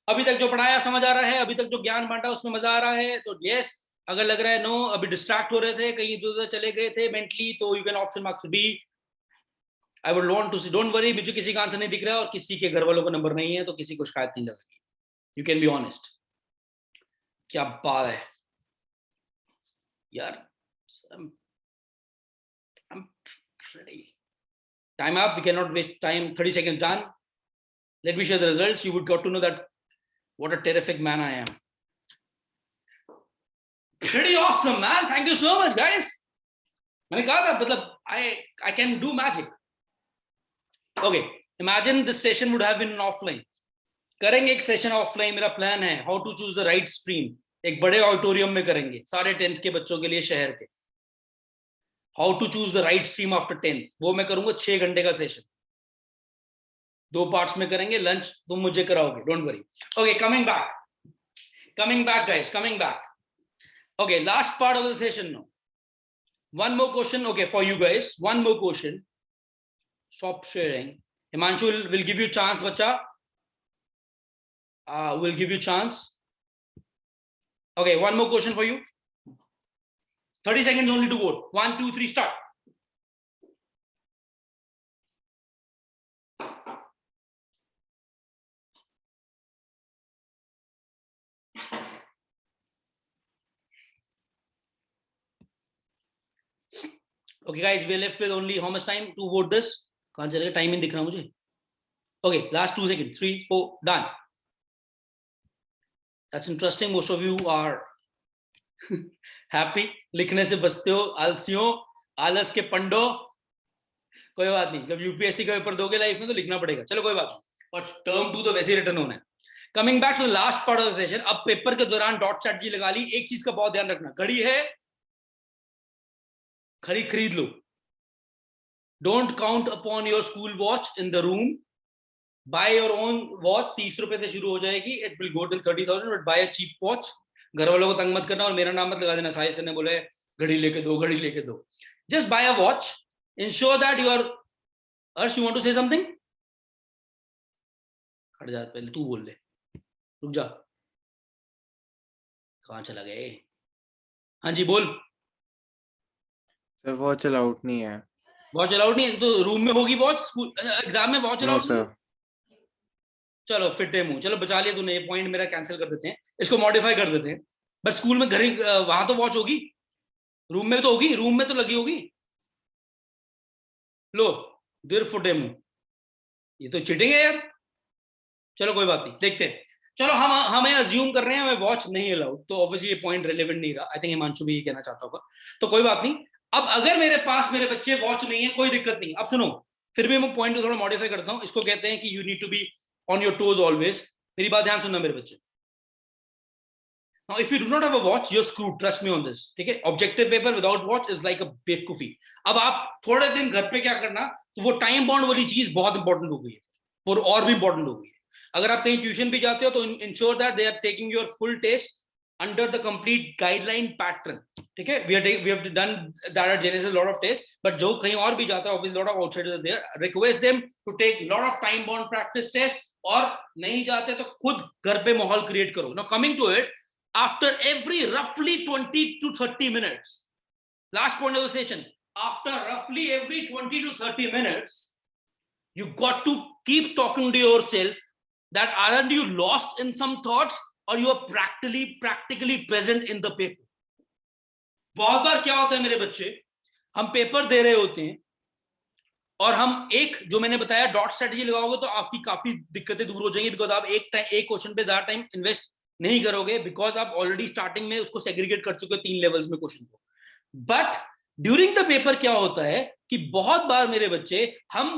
अभी तक जो पढ़ाया समझ आ रहा है, अभी तक जो ज्ञान बांटा उसमें मजा आ रहा है, तो yes. अगर लग रहा है नो, अभी डिस्ट्रैक्ट हो रहे थे, कहीं इधर चले गए थे मेंटली, तो you can option marks be. I would want to see, don't worry, मुझे किसी का आंसर नहीं दिख रहा है और किसी के घर वालों को नंबर नहीं है, तो किसी को शिकायत नहीं लगेगी। You can be honest. क्या बात है यार, I'm ready. Time up, we cannot waste time. 30 seconds done. Let me share the results. You would got to know that what a terrific man I am. Pretty awesome, man. Thank you so much, guys. मैंने कहा था, मतलब I can do magic. Okay, imagine this session would have been offline. करेंगे एक सेशन ऑफलाइन, मेरा प्लान है, how to choose the right stream. एक बड़े ऑडिटोरियम में करेंगे, सारे 10th के बच्चों के लिए शहर के। How to choose the right stream after 10th, वो मैं करूंगा 6 घंटे का सेशन, 2 पार्ट्स में करेंगे। लंच तुम मुझे कराओगे, don't worry. Okay, coming back guys, coming back. Okay, last part of the session no. One more question, okay, for you guys. One more question. Stop sharing. Himanshu will give you chance, bacha. Will give you chance. Okay, one more question for you. 30 seconds only to vote. 1, 2, 3, start. Okay, guys, we are left with only how much time to vote this? कहाँ चलेगा, टाइम नहीं दिख रहा मुझे। Okay, last 2 seconds. 3, 4, done. That's interesting. Most of you are happy, लिखने से बचते हो, आलसियों, आलस के पंडो। कोई बात नहीं, जब यूपीएससी का पेपर दोगे लाइफ में तो लिखना पड़ेगा, चलो कोई बात नहीं, और टर्म 2 तो वैसे ही रिटर्न होना है। Coming back to last part of the session, अब पेपर के दौरान डॉट स्ट्रेटजी लगा ली, एक चीज का बहुत ध्यान रखना, घड़ी है, घड़ी खरीद लो। Don't count upon your school watch in the room, buy your own watch, 30 रुपए से शुरू हो जाएगी, it will go till 30,000, but buy a cheap watch. घर वालों को तंग मत करना और मेरा नाम मत लगा देना, साहिल सर ने बोले घड़ी लेके दो, घड़ी लेके दो। Just buy a watch, ensure that you are, Arsh you want to say something? हट जा, पहले तू बोल ले, रुक जा, कहाँ चला गए? हाँ जी बोल। सर वॉच अलाउड नहीं है। वॉच अलाउड नहीं है तो रूम में होगी वॉच, स्कूल एग्जाम में वॉच नो अलाउड नहीं है? सर। चलो फिटे मुंह, चलो बचा लिया तूने, ये पॉइंट मेरा कैंसिल कर देते हैं, इसको मॉडिफाई कर देते हैं। बट स्कूल में, घर वहां तो वॉच होगी, रूम में तो होगी, रूम में तो लगी होगी। लो, देर फुटे मुंह, ये तो चीटिंग है यार। चलो कोई बात नहीं, देखते हैं। चलो हम हमें अज्यूम कर रहे हैं हमें वॉच नहीं अलाउड, तो ऑब्वियसली ये पॉइंट रिलेवेंट नहीं रहा। आई थिंक हिमांशु भी ये कहना चाहता होगा, तो कोई बात नहीं। अब अगर मेरे पास मेरे बच्चे वॉच नहीं है, कोई दिक्कत नहीं। अब सुनो, फिर भी मैं पॉइंट को थोड़ा मॉडिफाई करता हूं, इसको कहते हैं कि you need to be on your toes always. मेरी बात ध्यान सुनना मेरे बच्चे। Now, if you do not have a watch, you're screwed. Trust me on this. ठीक है? Objective paper without watch is like a बेवकूफी। अब आप थोड़े दिन घर पे क्या करना, तो वो टाइम बाउंड वाली चीज बहुत इंपॉर्टेंट हो गई है, और भी इंपॉर्टेंट हो गई है। अगर आप कहीं ट्यूशन भी जाते हो तो ensure that they are taking your full test under the complete guideline pattern. ठीक है? We have done that at Genesis lot of test, but जो कहीं और भी जाता है, obviously lot of outsiders there, request them to take lot of time bound practice test, और नहीं जाते तो खुद घर पे माहौल क्रिएट करो। Now coming to it, after every roughly 20 to 30 minutes, last point of the session, after roughly every 20 to 30 minutes, you got to keep talking to yourself that aren't you lost in some thoughts, or you are practically present in the paper. बहुत बार क्या होता है मेरे बच्चे, हम पेपर दे रहे होते हैं और हम एक, जो मैंने बताया डॉट स्ट्रेटजी लगाओगे तो आपकी काफी दिक्कतें दूर हो जाएंगी, बिकॉज आप एक क्वेश्चन पे ज्यादा टाइम इन्वेस्ट नहीं करोगे, बिकॉज आप ऑलरेडी स्टार्टिंग में उसको सेग्रीगेट कर चुके हो 3 लेवल्स में क्वेश्चन को। बट ड्यूरिंग द पेपर क्या होता है कि बहुत बार मेरे बच्चे हम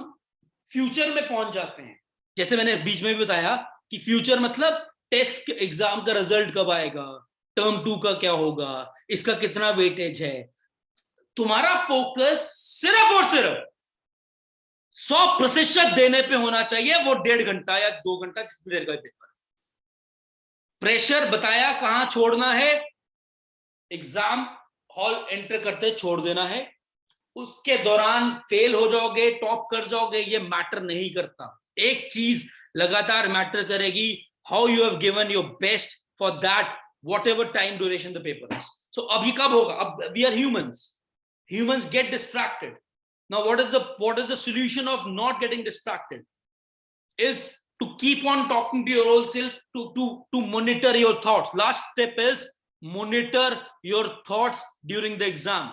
फ्यूचर में पहुंच जाते हैं। जैसे मैंने बीच में भी बताया कि फ्यूचर मतलब टेस्ट एग्जाम का रिजल्ट कब आएगा, टर्म 2 का क्या होगा, इसका कितना वेटेज है। तुम्हारा फोकस सिर्फ और सिर्फ 100% देने पे होना चाहिए, वो 1.5 घंटा या 2 घंटा जितनी देर का पेपर। प्रेशर बताया कहां छोड़ना है, एग्जाम हॉल एंटर करते छोड़ देना है। उसके दौरान फेल हो जाओगे, टॉप कर जाओगे, ये मैटर नहीं करता। एक चीज लगातार मैटर करेगी, how you have given your best for that whatever time duration the paper is. So अब ये कब होगा? अब we are humans get distracted. Now, what is the solution of not getting distracted? Is to keep on talking to your old self, to monitor your thoughts. Last step is monitor your thoughts during the exam.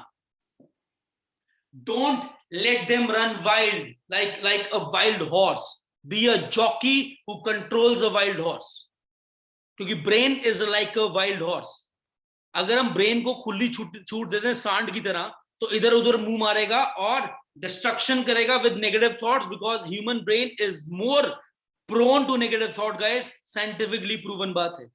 Don't let them run wild like a wild horse. Be a jockey who controls a wild horse. क्योंकि brain is like a wild horse. अगर हम ब्रेन को खुली छूट देते हैं सांड की तरह, तो इधर उधर मुंह मारेगा और डिस्ट्रक्शन करेगा with negative thoughts, because human brain is more prone to negative thought guys, scientifically proven बात है।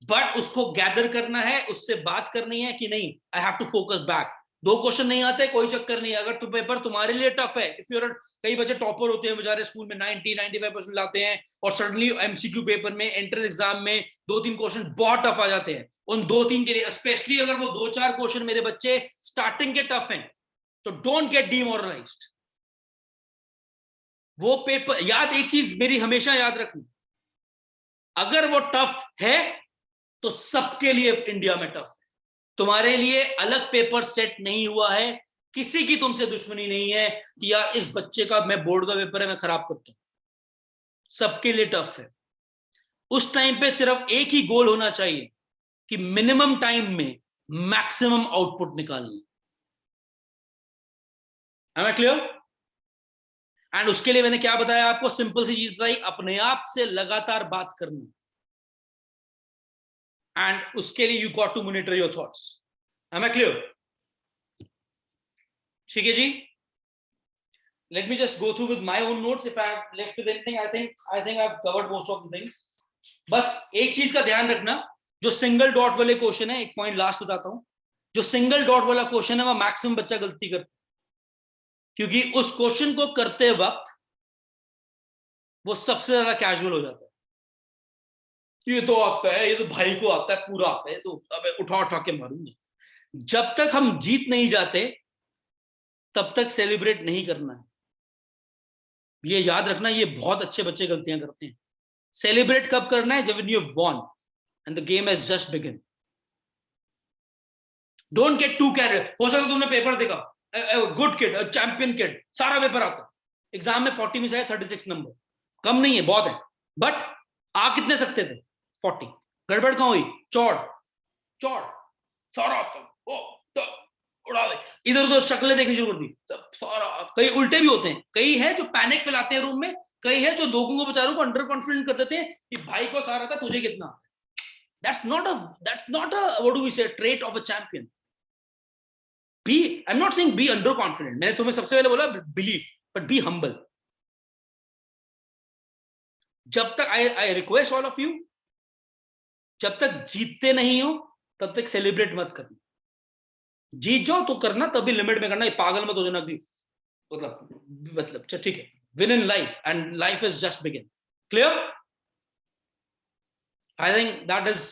बट उसको गैदर करना है, उससे बात करनी है कि नहीं, I have to focus back. 2 question नहीं आते, कोई चक्कर नहीं। अगर तो पेपर तुम्हारे लिए टफ है, इफ यूर, कई बच्चे टॉपर होते हैं बेचारे, स्कूल में 90-95% लाते हैं, और सडनली एमसीक्यू पेपर में, एंट्रेंस एग्जाम में 2-3 क्वेश्चन बहुत टफ आ जाते हैं। उन 2-3 के लिए, स्पेशली अगर वो 2-4 क्वेश्चन मेरे बच्चे स्टार्टिंग के टफ हैं, तो डोंट गेट डिमोरलाइज्ड। वो पेपर याद, एक चीज मेरी हमेशा याद रखनी, अगर वो टफ है तो सबके लिए इंडिया में टफ है। तुम्हारे लिए अलग पेपर सेट नहीं हुआ है, किसी की तुमसे दुश्मनी नहीं है कि यार इस बच्चे का, मैं बोर्ड का पेपर है मैं खराब करता हूं। सबके लिए टफ है। उस टाइम पे सिर्फ एक ही गोल होना चाहिए कि मिनिमम टाइम में मैक्सिमम आउटपुट निकालना। Am I clear? एंड उसके लिए मैंने क्या बताया आपको, सिंपल सी चीज बताई, अपने आप से लगातार बात करनी। and उसके लिए you got to monitor your thoughts. Am I clear? ठीक है जी. Let me just go through with my own notes. If I have left with anything, I think I've covered most of the things. बस एक चीज का ध्यान रखना, जो सिंगल डॉट वाले क्वेश्चन है, एक पॉइंट लास्ट बताता हूं, जो सिंगल डॉट वाला क्वेश्चन है वो मैक्सिमम बच्चा गलती करता है, क्योंकि उस क्वेश्चन को करते वक्त वो सबसे ज्यादा कैजुअल हो जाता है. ये तो आता है, ये तो भाई को आता है, पूरा आता है, तो अब उठा उठा के मारूंगा. जब तक हम जीत नहीं जाते तब तक सेलिब्रेट नहीं करना है. ये याद रखना, ये बहुत अच्छे बच्चे गलतियां करते हैं. सेलिब्रेट कब करना है? जब you won and the game has just begin. Don't get too carried. हो सकता तुमने पेपर देखा, गुड किड, चैंपियन किड, सारा पेपर आता, एग्जाम में 40 में से आए 36 नंबर, कम नहीं है, बहुत है, बट आ कितने सकते थे? 40. गड़बड़ कहां हुई? चौड़ चौड़ सारा आता, ओ तो उड़ा दे, इधर उधर शक्लें देखनी शुरू कर दी, सब सारा. कई उल्टे भी होते हैं, कई है जो पैनिक फैलाते हैं रूम में, कई है जो लोगों को बेचारों को अंडर कॉन्फिडेंट कर देते हैं कि भाई को सारा था, तुझे कितना. that's not a what do we say, trait of a champion. I'm not saying be underconfident. मैंने तुम्हें सबसे पहले बोला believe, but be humble. जब तक I request all of you, जब तक जीतते नहीं हो तब तक सेलिब्रेट मत करना. जीत जाओ तो करना, तभी लिमिट में करना. पागल मत हो जाना कि मतलब ठीक है. Win in life, and life is just begin. Clear? I think that is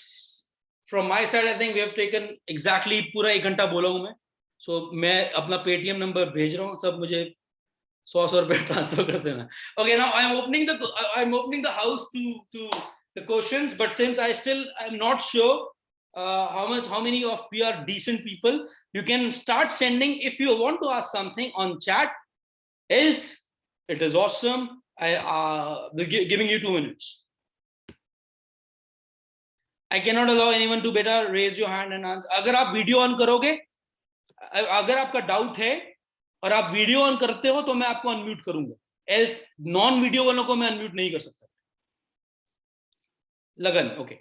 from my side. I think we have taken exactly पूरा 1 घंटा बोला हूं मैं. So मैं अपना पेटीएम नंबर भेज रहा हूं, सब मुझे 100 रुपए ट्रांसफर कर देना. Okay, now I'm opening the house to the questions, but since I'm not sure how many of we are decent people, you can start sending if you want to ask something on chat. Else it is awesome. I will giving you 2 minutes. I cannot allow anyone to better raise your hand and answer. अगर आप वीडियो ऑन करोगे, अगर आपका डाउट है और आप वीडियो ऑन करते हो तो मैं आपको अनम्यूट करूंगा, एल्स नॉन वीडियो वालों को मैं अनम्यूट नहीं कर सकता. लगन, okay,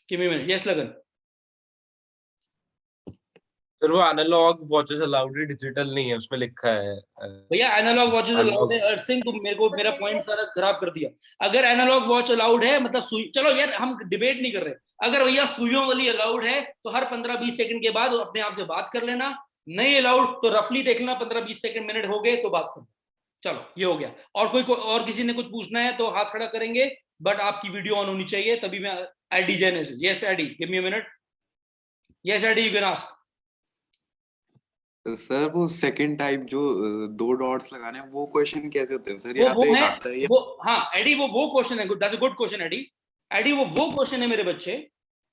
give me minute. Yes लगन. सर वो एनालॉग वॉचेस अलाउड है, डिजिटल नहीं है, उसमें लिखा है. भैया एनालॉग वॉचेस अलाउड है. अर्सिंग तुम मेरा पॉइंट सारा खराब कर दिया. अगर एनालॉग वॉच अलाउड है मतलब सुई, चलो यार हम डिबेट नहीं कर रहे. अगर भैया सुइयों वाली अलाउड है तो हर 15-20 सेकंड के बाद अपने आप से बात कर लेना. नहीं अलाउड तो रफली देख लेना, 15-20 सेकंड मिनट हो गए तो बात कर. चलो ये हो गया. और किसी ने कुछ पूछना है तो हाथ खड़ा करेंगे, बट आपकी वीडियो ऑन होनी चाहिए, तभी मैं. Eddie Genesis, yes Eddie, give me a minute. Yes Eddie, you can ask. Sir वो सेकंड टाइप जो 2 डॉट्स लगाने हैं, वो क्वेश्चन कैसे होते हैं सर? या तो एक आता है वो, हाँ एडी, वो क्वेश्चन है. That's a good question Eddie. वो क्वेश्चन है मेरे बच्चे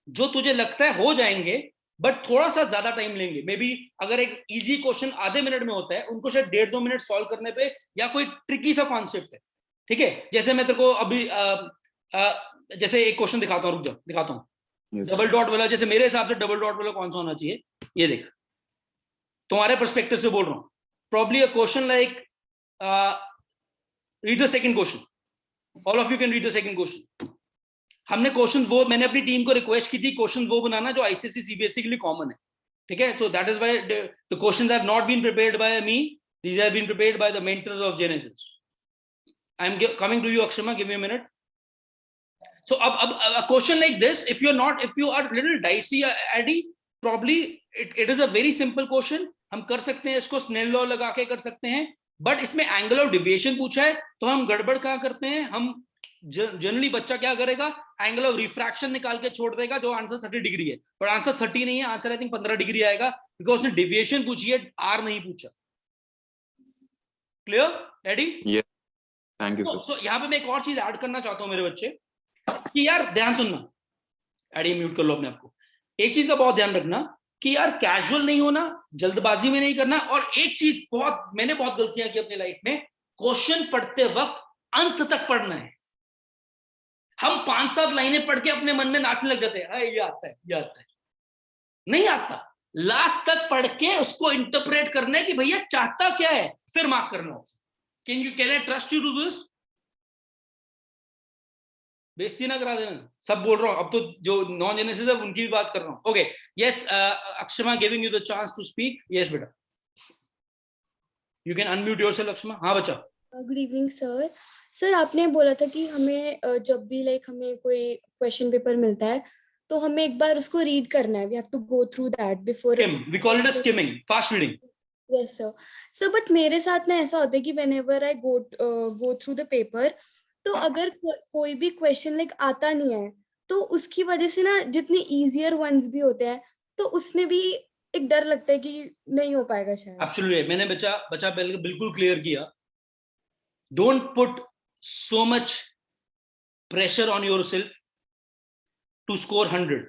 जो तुझे लगता है हो जाएंगे, बट थोड़ा सा ज्यादा टाइम लेंगे. मे बी अगर एक इजी क्वेश्चन आधे मिनट में होता है, उनको शायद 1.5-2 मिनट सॉल्व करने पे, या कोई ट्रिकी सा कॉन्सेप्ट है. ठीक है, जैसे मैं तेरे को अभी जैसे एक क्वेश्चन दिखाता हूँ, रुक जा दिखाता हूँ. डबल डॉट वाला, जैसे मेरे हिसाब से डबल डॉट वाला कौन सा होना चाहिए, ये देख, तुम्हारे पर्सपेक्टिव से बोल रहा हूं. Probably a question like, read the second question. All of you can read the second question. हमने क्वेश्चन वो, मैंने अपनी टीम को रिक्वेस्ट की थी क्वेश्चन वो बनाना जो आईसीएसई सीबीएसई के लिए कॉमन है. ठीक है, so that is why the questions have not been prepared by me, these have been prepared by the mentors of Genesis. I am coming to you Akshama, give me a minute. So a question like this, if you are little dicey, Eddie, probably it is a very simple question. हम कर सकते हैं इसको, स्नेल लॉ लगा के कर सकते हैं, बट इसमें एंगल ऑफ डेविएशन पूछा है तो हम गड़बड़ कहाँ करते हैं. हम जनरली बच्चा क्या करेगा, एंगल ऑफ रिफ्रैक्शन निकाल के छोड़ देगा, जो आंसर 30 डिग्री है, पर आंसर 30 नहीं है, आंसर आई थिंक 15 डिग्री आएगा, बिकॉज उसने डेविएशन पूछी है, आर नहीं पूछा. Clear Eddie? Thank you sir. तो यहाँ पे मैं एक और चीज ऐड करना चाहता हूँ मेरे बच्चे, कि यार ध्यान सुनना. एडी म्यूट कर लो अपने आप को. एक चीज का बहुत ध्यान रखना कि यार कैजुअल नहीं होना, जल्दबाजी में नहीं करना. और एक चीज मैंने बहुत गलतियां की अपनी लाइफ में, क्वेश्चन पढ़ते वक्त अंत तक पढ़ना है. हम 5-7 लाइनें पढ़ के अपने मन में नाचने लग जाते हैं, ये आता है, ये आता है. नहीं आता. लास्ट तक पढ़ के उसको इंटरप्रेट करना है कि भैया चाहता क्या है, फिर मार्क करना. Can I trust you to this? बेइज्जती ना करा देना, सब बोल रहा हूँ अब तो, जो नॉन जेनेसिस है उनकी भी बात कर रहा हूँ. Okay, yes Akshama, giving you the chance to speak. Yes बेटा, you can unmute yourself Akshama. हाँ बच्चा. Good evening sir. सर आपने बोला था कि हमें जब भी हमें कोई क्वेश्चन पेपर मिलता है तो हमें एक बार उसको रीड करना है. We have to go through that before. We call it skimming, fast reading. Yes sir. Sir but मेरे साथ ना ऐसा होता है कि whenever I go through the paper, तो अगर कोई भी क्वेश्चन आता नहीं है तो उसकी वजह से ना जितने इजियर वंस भी होते हैं तो उसमें भी एक डर लगता है कि नहीं हो पाएगा शायद. एब्सोल्युटली, मैंने बच्चा बिल्कुल क्लियर किया. Don't put so much pressure on yourself to score 100.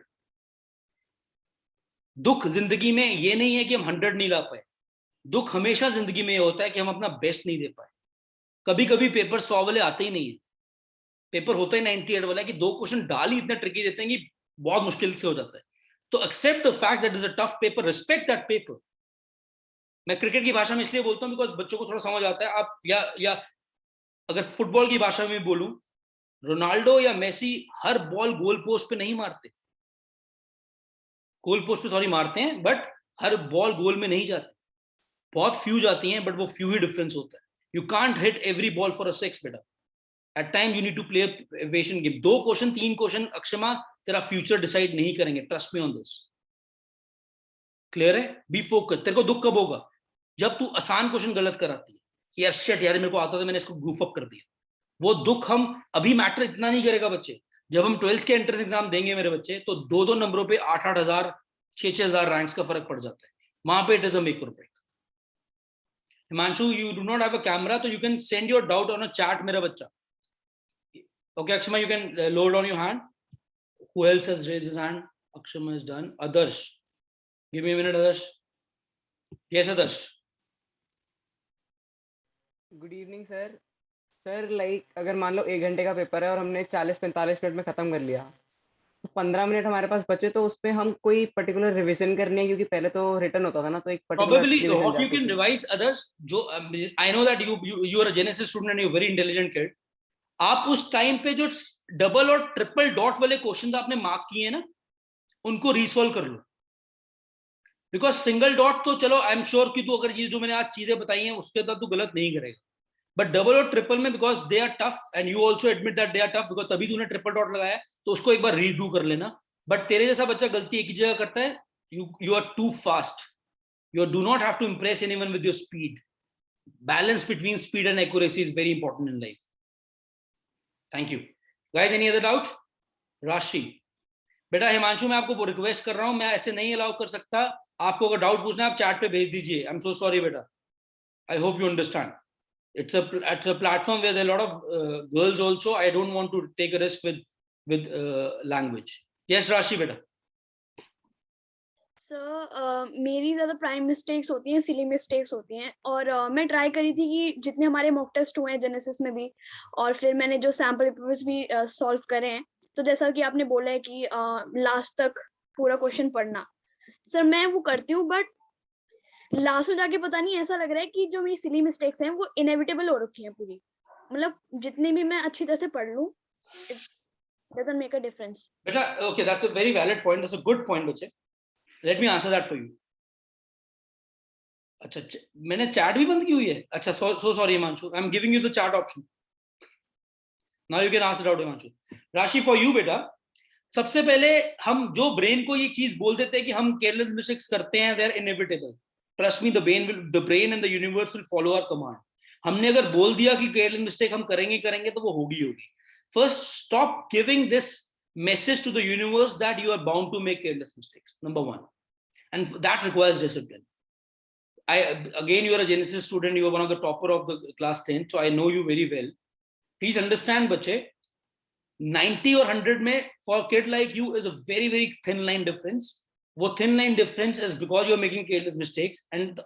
दुख जिंदगी में ये नहीं है कि हम 100 नहीं ला पाए. दुख हमेशा जिंदगी में ये होता है कि हम अपना बेस्ट नहीं दे पाए. कभी कभी पेपर 100 वाले आते ही नहीं है. पेपर होता ही 98 वाला है कि 2 क्वेश्चन डाल ही इतना ट्रिकी देते हैं कि बहुत मुश्किल से हो जाता है. तो accept the fact that is a tough paper, respect that paper. मैं क्रिकेट की भाषा में इसलिए बोलता हूँ बिकॉज बच्चों को थोड़ा समझ आता है. आप या अगर फुटबॉल की भाषा में बोलूं, रोनाल्डो या मेसी हर बॉल गोल पोस्ट पे नहीं मारते. गोल पोस्ट पे सॉरी मारते हैं, बट हर बॉल गोल में नहीं जाती. बहुत फ्यू जाती हैं, बट वो फ्यू ही डिफरेंस होता है. You can't hit every ball for a 6 बेटा. At time you need to play evasion game. 2 question 3 question Akshama तेरा फ्यूचर डिसाइड नहीं करेंगे. Trust me on this. Clear है? Be focus. तेरे को दुख कब होगा? जब तू आसान क्वेश्चन गलत कराती है कि यार शिट यार मेरे को आता था, मैंने इसको ग्रूफ अप कर दिया. वो दुख हम अभी मैटर इतना नहीं करेगा बच्चे. जब हम 12th के एंट्रेंस एग्जाम देंगे मेरे बच्चे, तो 2-2 नंबरों पे 8-8 हजार 6-6 हजार रैंक्स का फर्क पड़ जाता है. वहां पे it is a make or break. Himanshu, you do not have a camera, तो you can send your doubt on a chat मेरा बच्चा. Okay Akshama, you can load on your hand. Who else has raised his hand? Akshama is done. Adarsh, give me a minute. Adarsh. Yes Adarsh. Good evening sir. Sir अगर मान लो 1 घंटे का पेपर है और हमने 40-45 मिनट में खत्म कर लिया, तो 15 मिनट हमारे पास बचे, तो उसमें हम कोई पर्टिकुलर रिवीजन करनी है, क्योंकि पहले तो रिटर्न होता था ना, तो एक Probably particular what you can revise others. जो I know that you are a Genesis student and you're a very intelligent kid. आप उस टाइम पे जो डबल और ट्रिपल डॉट वाले क्वेश्चन आपने मार्क किए ना, उनको रिसॉल्व कर लो. बिकॉज सिंगल डॉट तो चलो आई एम श्योर कि तू अगर ये जो मैंने आज चीजें बताई हैं उसके अंदर तू गलत नहीं करेगा. बट डबल और ट्रिपल में because they are tough and you also admit that they are tough, because तभी तूने ट्रिपल डॉट लगाया, तो उसको एक बार रीडू कर लेना. बट तेरे जैसा बच्चा गलती एक ही जगह करता है. You are too fast. You do not have to impress anyone with your speed. Balance between speed and accuracy is very important in life. Thank you. Guys, any other doubt? Rashi. बेटा हिमांशु, मैं आपको रिक्वेस्ट कर रहा हूं, मैं ऐसे नहीं अलाउ कर सकता. आपको अगर डाउट पूछना है आप चैट पे भेज दीजिए. आई एम सो सॉरी बेटा. I hope you understand. It's a platform where there are a lot of girls also. I don't want to take a risk with language. Yes, Rashi बेटा. सर मेरी ज़्यादा प्राइम मिस्टेक्स होती हैं, सिली मिस्टेक्स होती हैं, और मैं ट्राई करी थी कि जितने हमारे मॉक टेस्ट हुए हैं जेनेसिस में भी, और फिर मैंने जो सैम्पल पेपर्स भी सॉल्व करे हैं, तो जैसा कि आपने बोला है कि लास्ट तक पूरा क्वेश्चन पढ़ना, सर मैं वो करती हूँ, बट लास्ट में जाके पता नहीं ऐसा लग रहा है कि जो मेरी सिली मिस्टेक्स हैं वो इनएविटेबल हो रखी हैं पूरी. मतलब जितनी भी मैं अच्छी तरह से पढ़ लूँ, it doesn't make a difference. बेटा okay, that's a very valid point. That's a good point बच्चे. Let me answer that for you. अच्छा, मैंने चैट भी बंद की हुई है. अच्छा, so sorry Himanshu. I'm giving you the chat option. Now you can ask it out Himanshu. राशि for you बेटा. सबसे पहले हम जो ब्रेन को ये चीज बोल देते हैं कि हम केयरलेस मिस्टेक्स करते हैं, they are inevitable. Trust me, the brain and the universe will follow our command. हमने अगर बोल दिया कि केयरलेस मिस्टेक हम करेंगे तो वो होगी. First, stop giving this message to the universe that you are bound to make careless mistakes. Number one. And that requires discipline. Again, you are a Genesis student, you are one of the topper of the class 10, so I know you very well. Please understand, bache, 90 or 100 mein, for a kid like you is a very, very thin line difference. Wo thin line difference is because you're making careless mistakes, and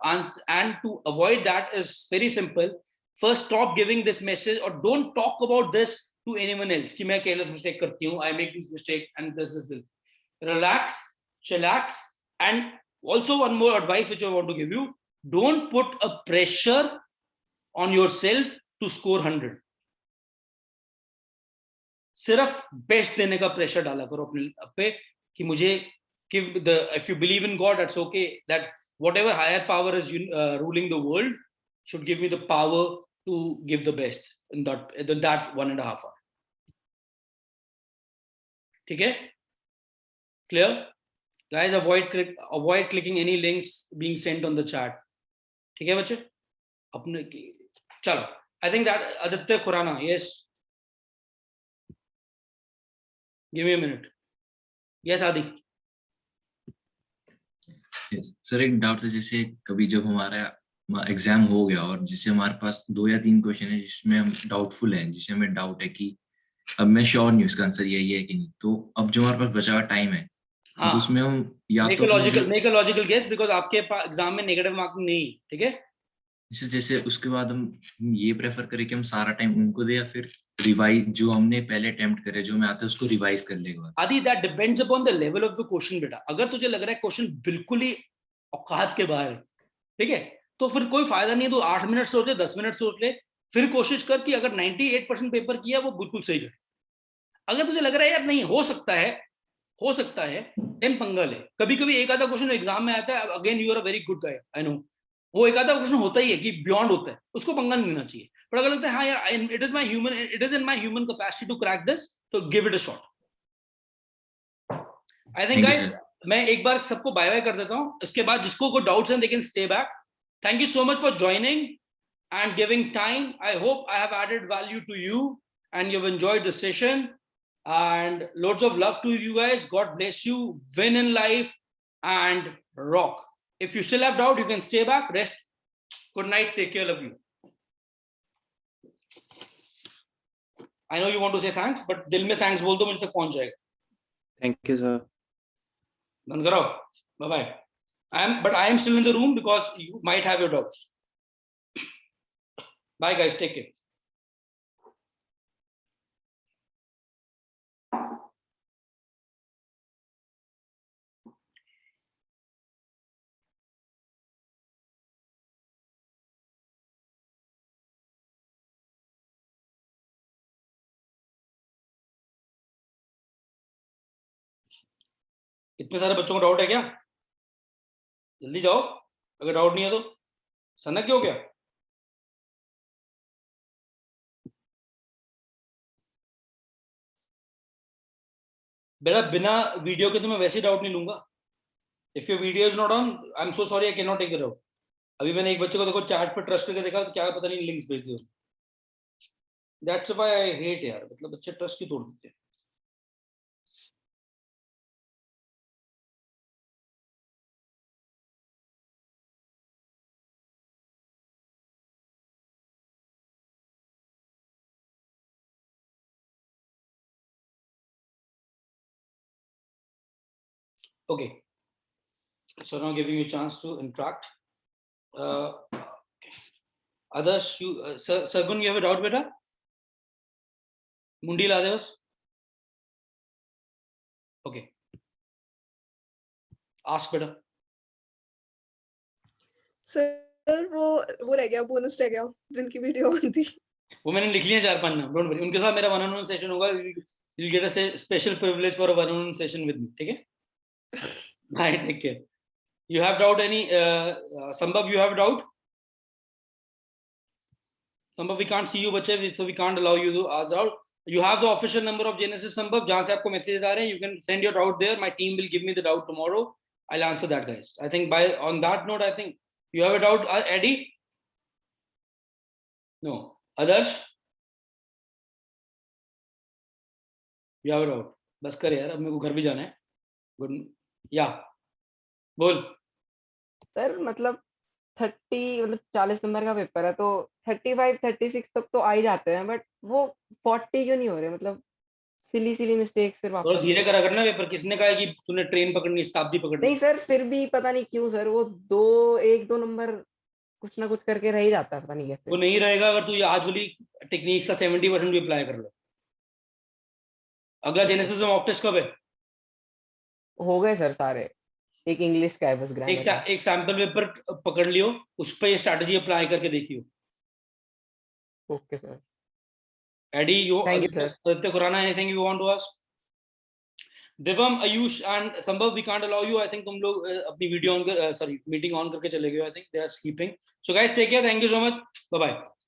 to avoid that is very simple. First, stop giving this message, or don't talk about this to anyone else. Ki main careless mistake karti hu, I make this mistake, and this. Relax, chillax. And also one more advice which I want to give you, don't put a pressure on yourself to score 100. सिर्फ बेस्ट देने का प्रेशर डाला करो अपने पे कि मुझे if you believe in God, that's okay, that whatever higher power is ruling the world should give me the power to give the best in that 1.5 hour. ठीक है? Clear? Guys, avoid clicking any links being sent on the chat. ठीक है बच्चे? अपने चलो. I think that Aditya Khurana, yes. Give me a minute. Yes, Adi. Sir एक डाउट था, जैसे कभी जब हमारा एग्जाम हो गया और जिससे हमारे पास 2 या 3 क्वेश्चन है जिसमें हम डाउटफुल हैं, जिसमें हमें डाउट है कि अब मैं श्योर नहीं उसका आंसर यही है कि नहीं, तो अब जो हमारे पास बचा हुआ टाइम है हाँ, उसमें हम या make तो a logical guess because आपके एग्जाम में नेगेटिव मार्किंग नहीं, ठीक है? जैसे उसके बाद हम ये प्रेफर करें कि हम सारा टाइम उनको दे या फिर रिवाइज जो हमने पहले अटेम्प्ट करे जो हमें आता है उसको रिवाइज कर लेगा। आदि that depends upon the level of the question बेटा। अगर तुझे लग रहा है क्वेश्चन बिल्कुल ही औकात के बाहर है, ठीक है, तो फिर कोई फायदा नहीं है, तो 8 मिनट सोच ले, 10 मिनट सोच ले, फिर कोशिश कर कि अगर 98% पेपर किया वो बिल्कुल सही है। अगर तुझे लग रहा है यार नहीं हो सकता है देन पंगा ले। कभी कभी एक आधा क्वेश्चन एग्जाम में आता है, again you are a very good guy, I know, वो एक आधा क्वेश्चन होता ही है कि बियॉन्ड होता है, उसको पंगा नहीं लेना चाहिए। पर अगर लगता है हाँ यार it is in my human capacity to crack this, तो give it a shot. I think guys मैं एक बार सबको बाय बाय कर देता हूँ, इसके बाद जिसको कोई डाउट्स हैं they can stay back. Thank you so much for joining and giving time. I hope I have added value to you and you've enjoyed the session, and loads of love to you guys. God bless you, win in life and rock. If you still have doubt, you can stay back, rest. Good night, take care of you. I know you want to say thanks, but दिल में thanks बोल दो, मुझे तक पहुंच जाएगा। Thank you, sir. बंद करो, bye bye. I am still in the room because you might have your doubts. Bye guys, take care. इतने सारे बच्चों को डाउट है क्या? जल्दी जाओ, अगर डाउट नहीं है तो। सनक क्यों क्या? बेटा बिना वीडियो के तो मैं वैसे डाउट नहीं लूंगा। If your video is not on, I am so sorry, I can not take the doubt. अभी मैंने एक बच्चे को देखो चैट पर ट्रस्ट करके देखा तो क्या पता नहीं लिंक्स भेज दिए। दैट्स व्हाई आई हेट यार, मतलब बच्चे ट्रस्ट क्यों तोड़ देते हैं। Okay, so now giving you a chance to interact. Okay. Others, you, Sargun, you have a doubt, beta? Mundi la de bas. Okay. Ask, beta. Sir वो रह गया, बोनस रह गया जिनकी वीडियो ऑन थी। वो मैंने लिख लिया 4-5 नाम, डोंट वरी। उनके साथ मेरा वन ऑन वन सेशन होगा, you'll get a special privilege for a one on one session with me, ठीक है? Bye, take care. You have doubt any Sambhav, you have doubt? Sambhav, we can't see you बच्चे, so we can't allow you to ask out. You have the official number of Genesis Sambhav, जहाँ से आपको मैसेज आ रहे हैं, you can send your doubt there. My team will give me the doubt tomorrow. I'll answer that, guys. I think on that note, I think you have a doubt, Eddie? No. Others? You have a doubt? बस कर यार, अब मेरे को घर भी जाना है। Good. Yeah. बोल। सर मतलब 40 नंबर का पेपर है तो 35-36 तक तो आ ही जाते हैं, बट वो 40 क्यों नहीं हो रहे? मतलब सिली मिस्टेक सिर्फ आप। थोड़ा धीरे करा करना पेपर। किसने कहा है कि तूने ट्रेन पकड़नी, शताब्दी पकड़नी? नहीं सर, फिर भी पता नहीं क्यों सर वो 1-2 नंबर कुछ ना कुछ करके रह ही जाता है, पता नहीं कैसे। वो नहीं रहेगा अगर तू ये आज वाली टेक्निक्स का 70% भी अप्लाई कर लो। अगला जेनेसिस में मॉक टेस्ट कब है? हो गए सर सारे, एक इंग्लिश का है बस, ग्रामर एक सैंपल पेपर पकड़ लियो, उस पर ये स्ट्रैटेजी अप्लाई करके देखियो। Okay sir. Eddie, you, Thank you, sir. Aditya Khurana, anything you want to ask? Divam, Ayush and Sambhav, we can't allow you. I think तुम लोग अपनी वीडियो ऑन कर, sorry, मीटिंग ऑन करके चले गए. I think they are sleeping. So guys, take care. Thank you so much. Bye bye.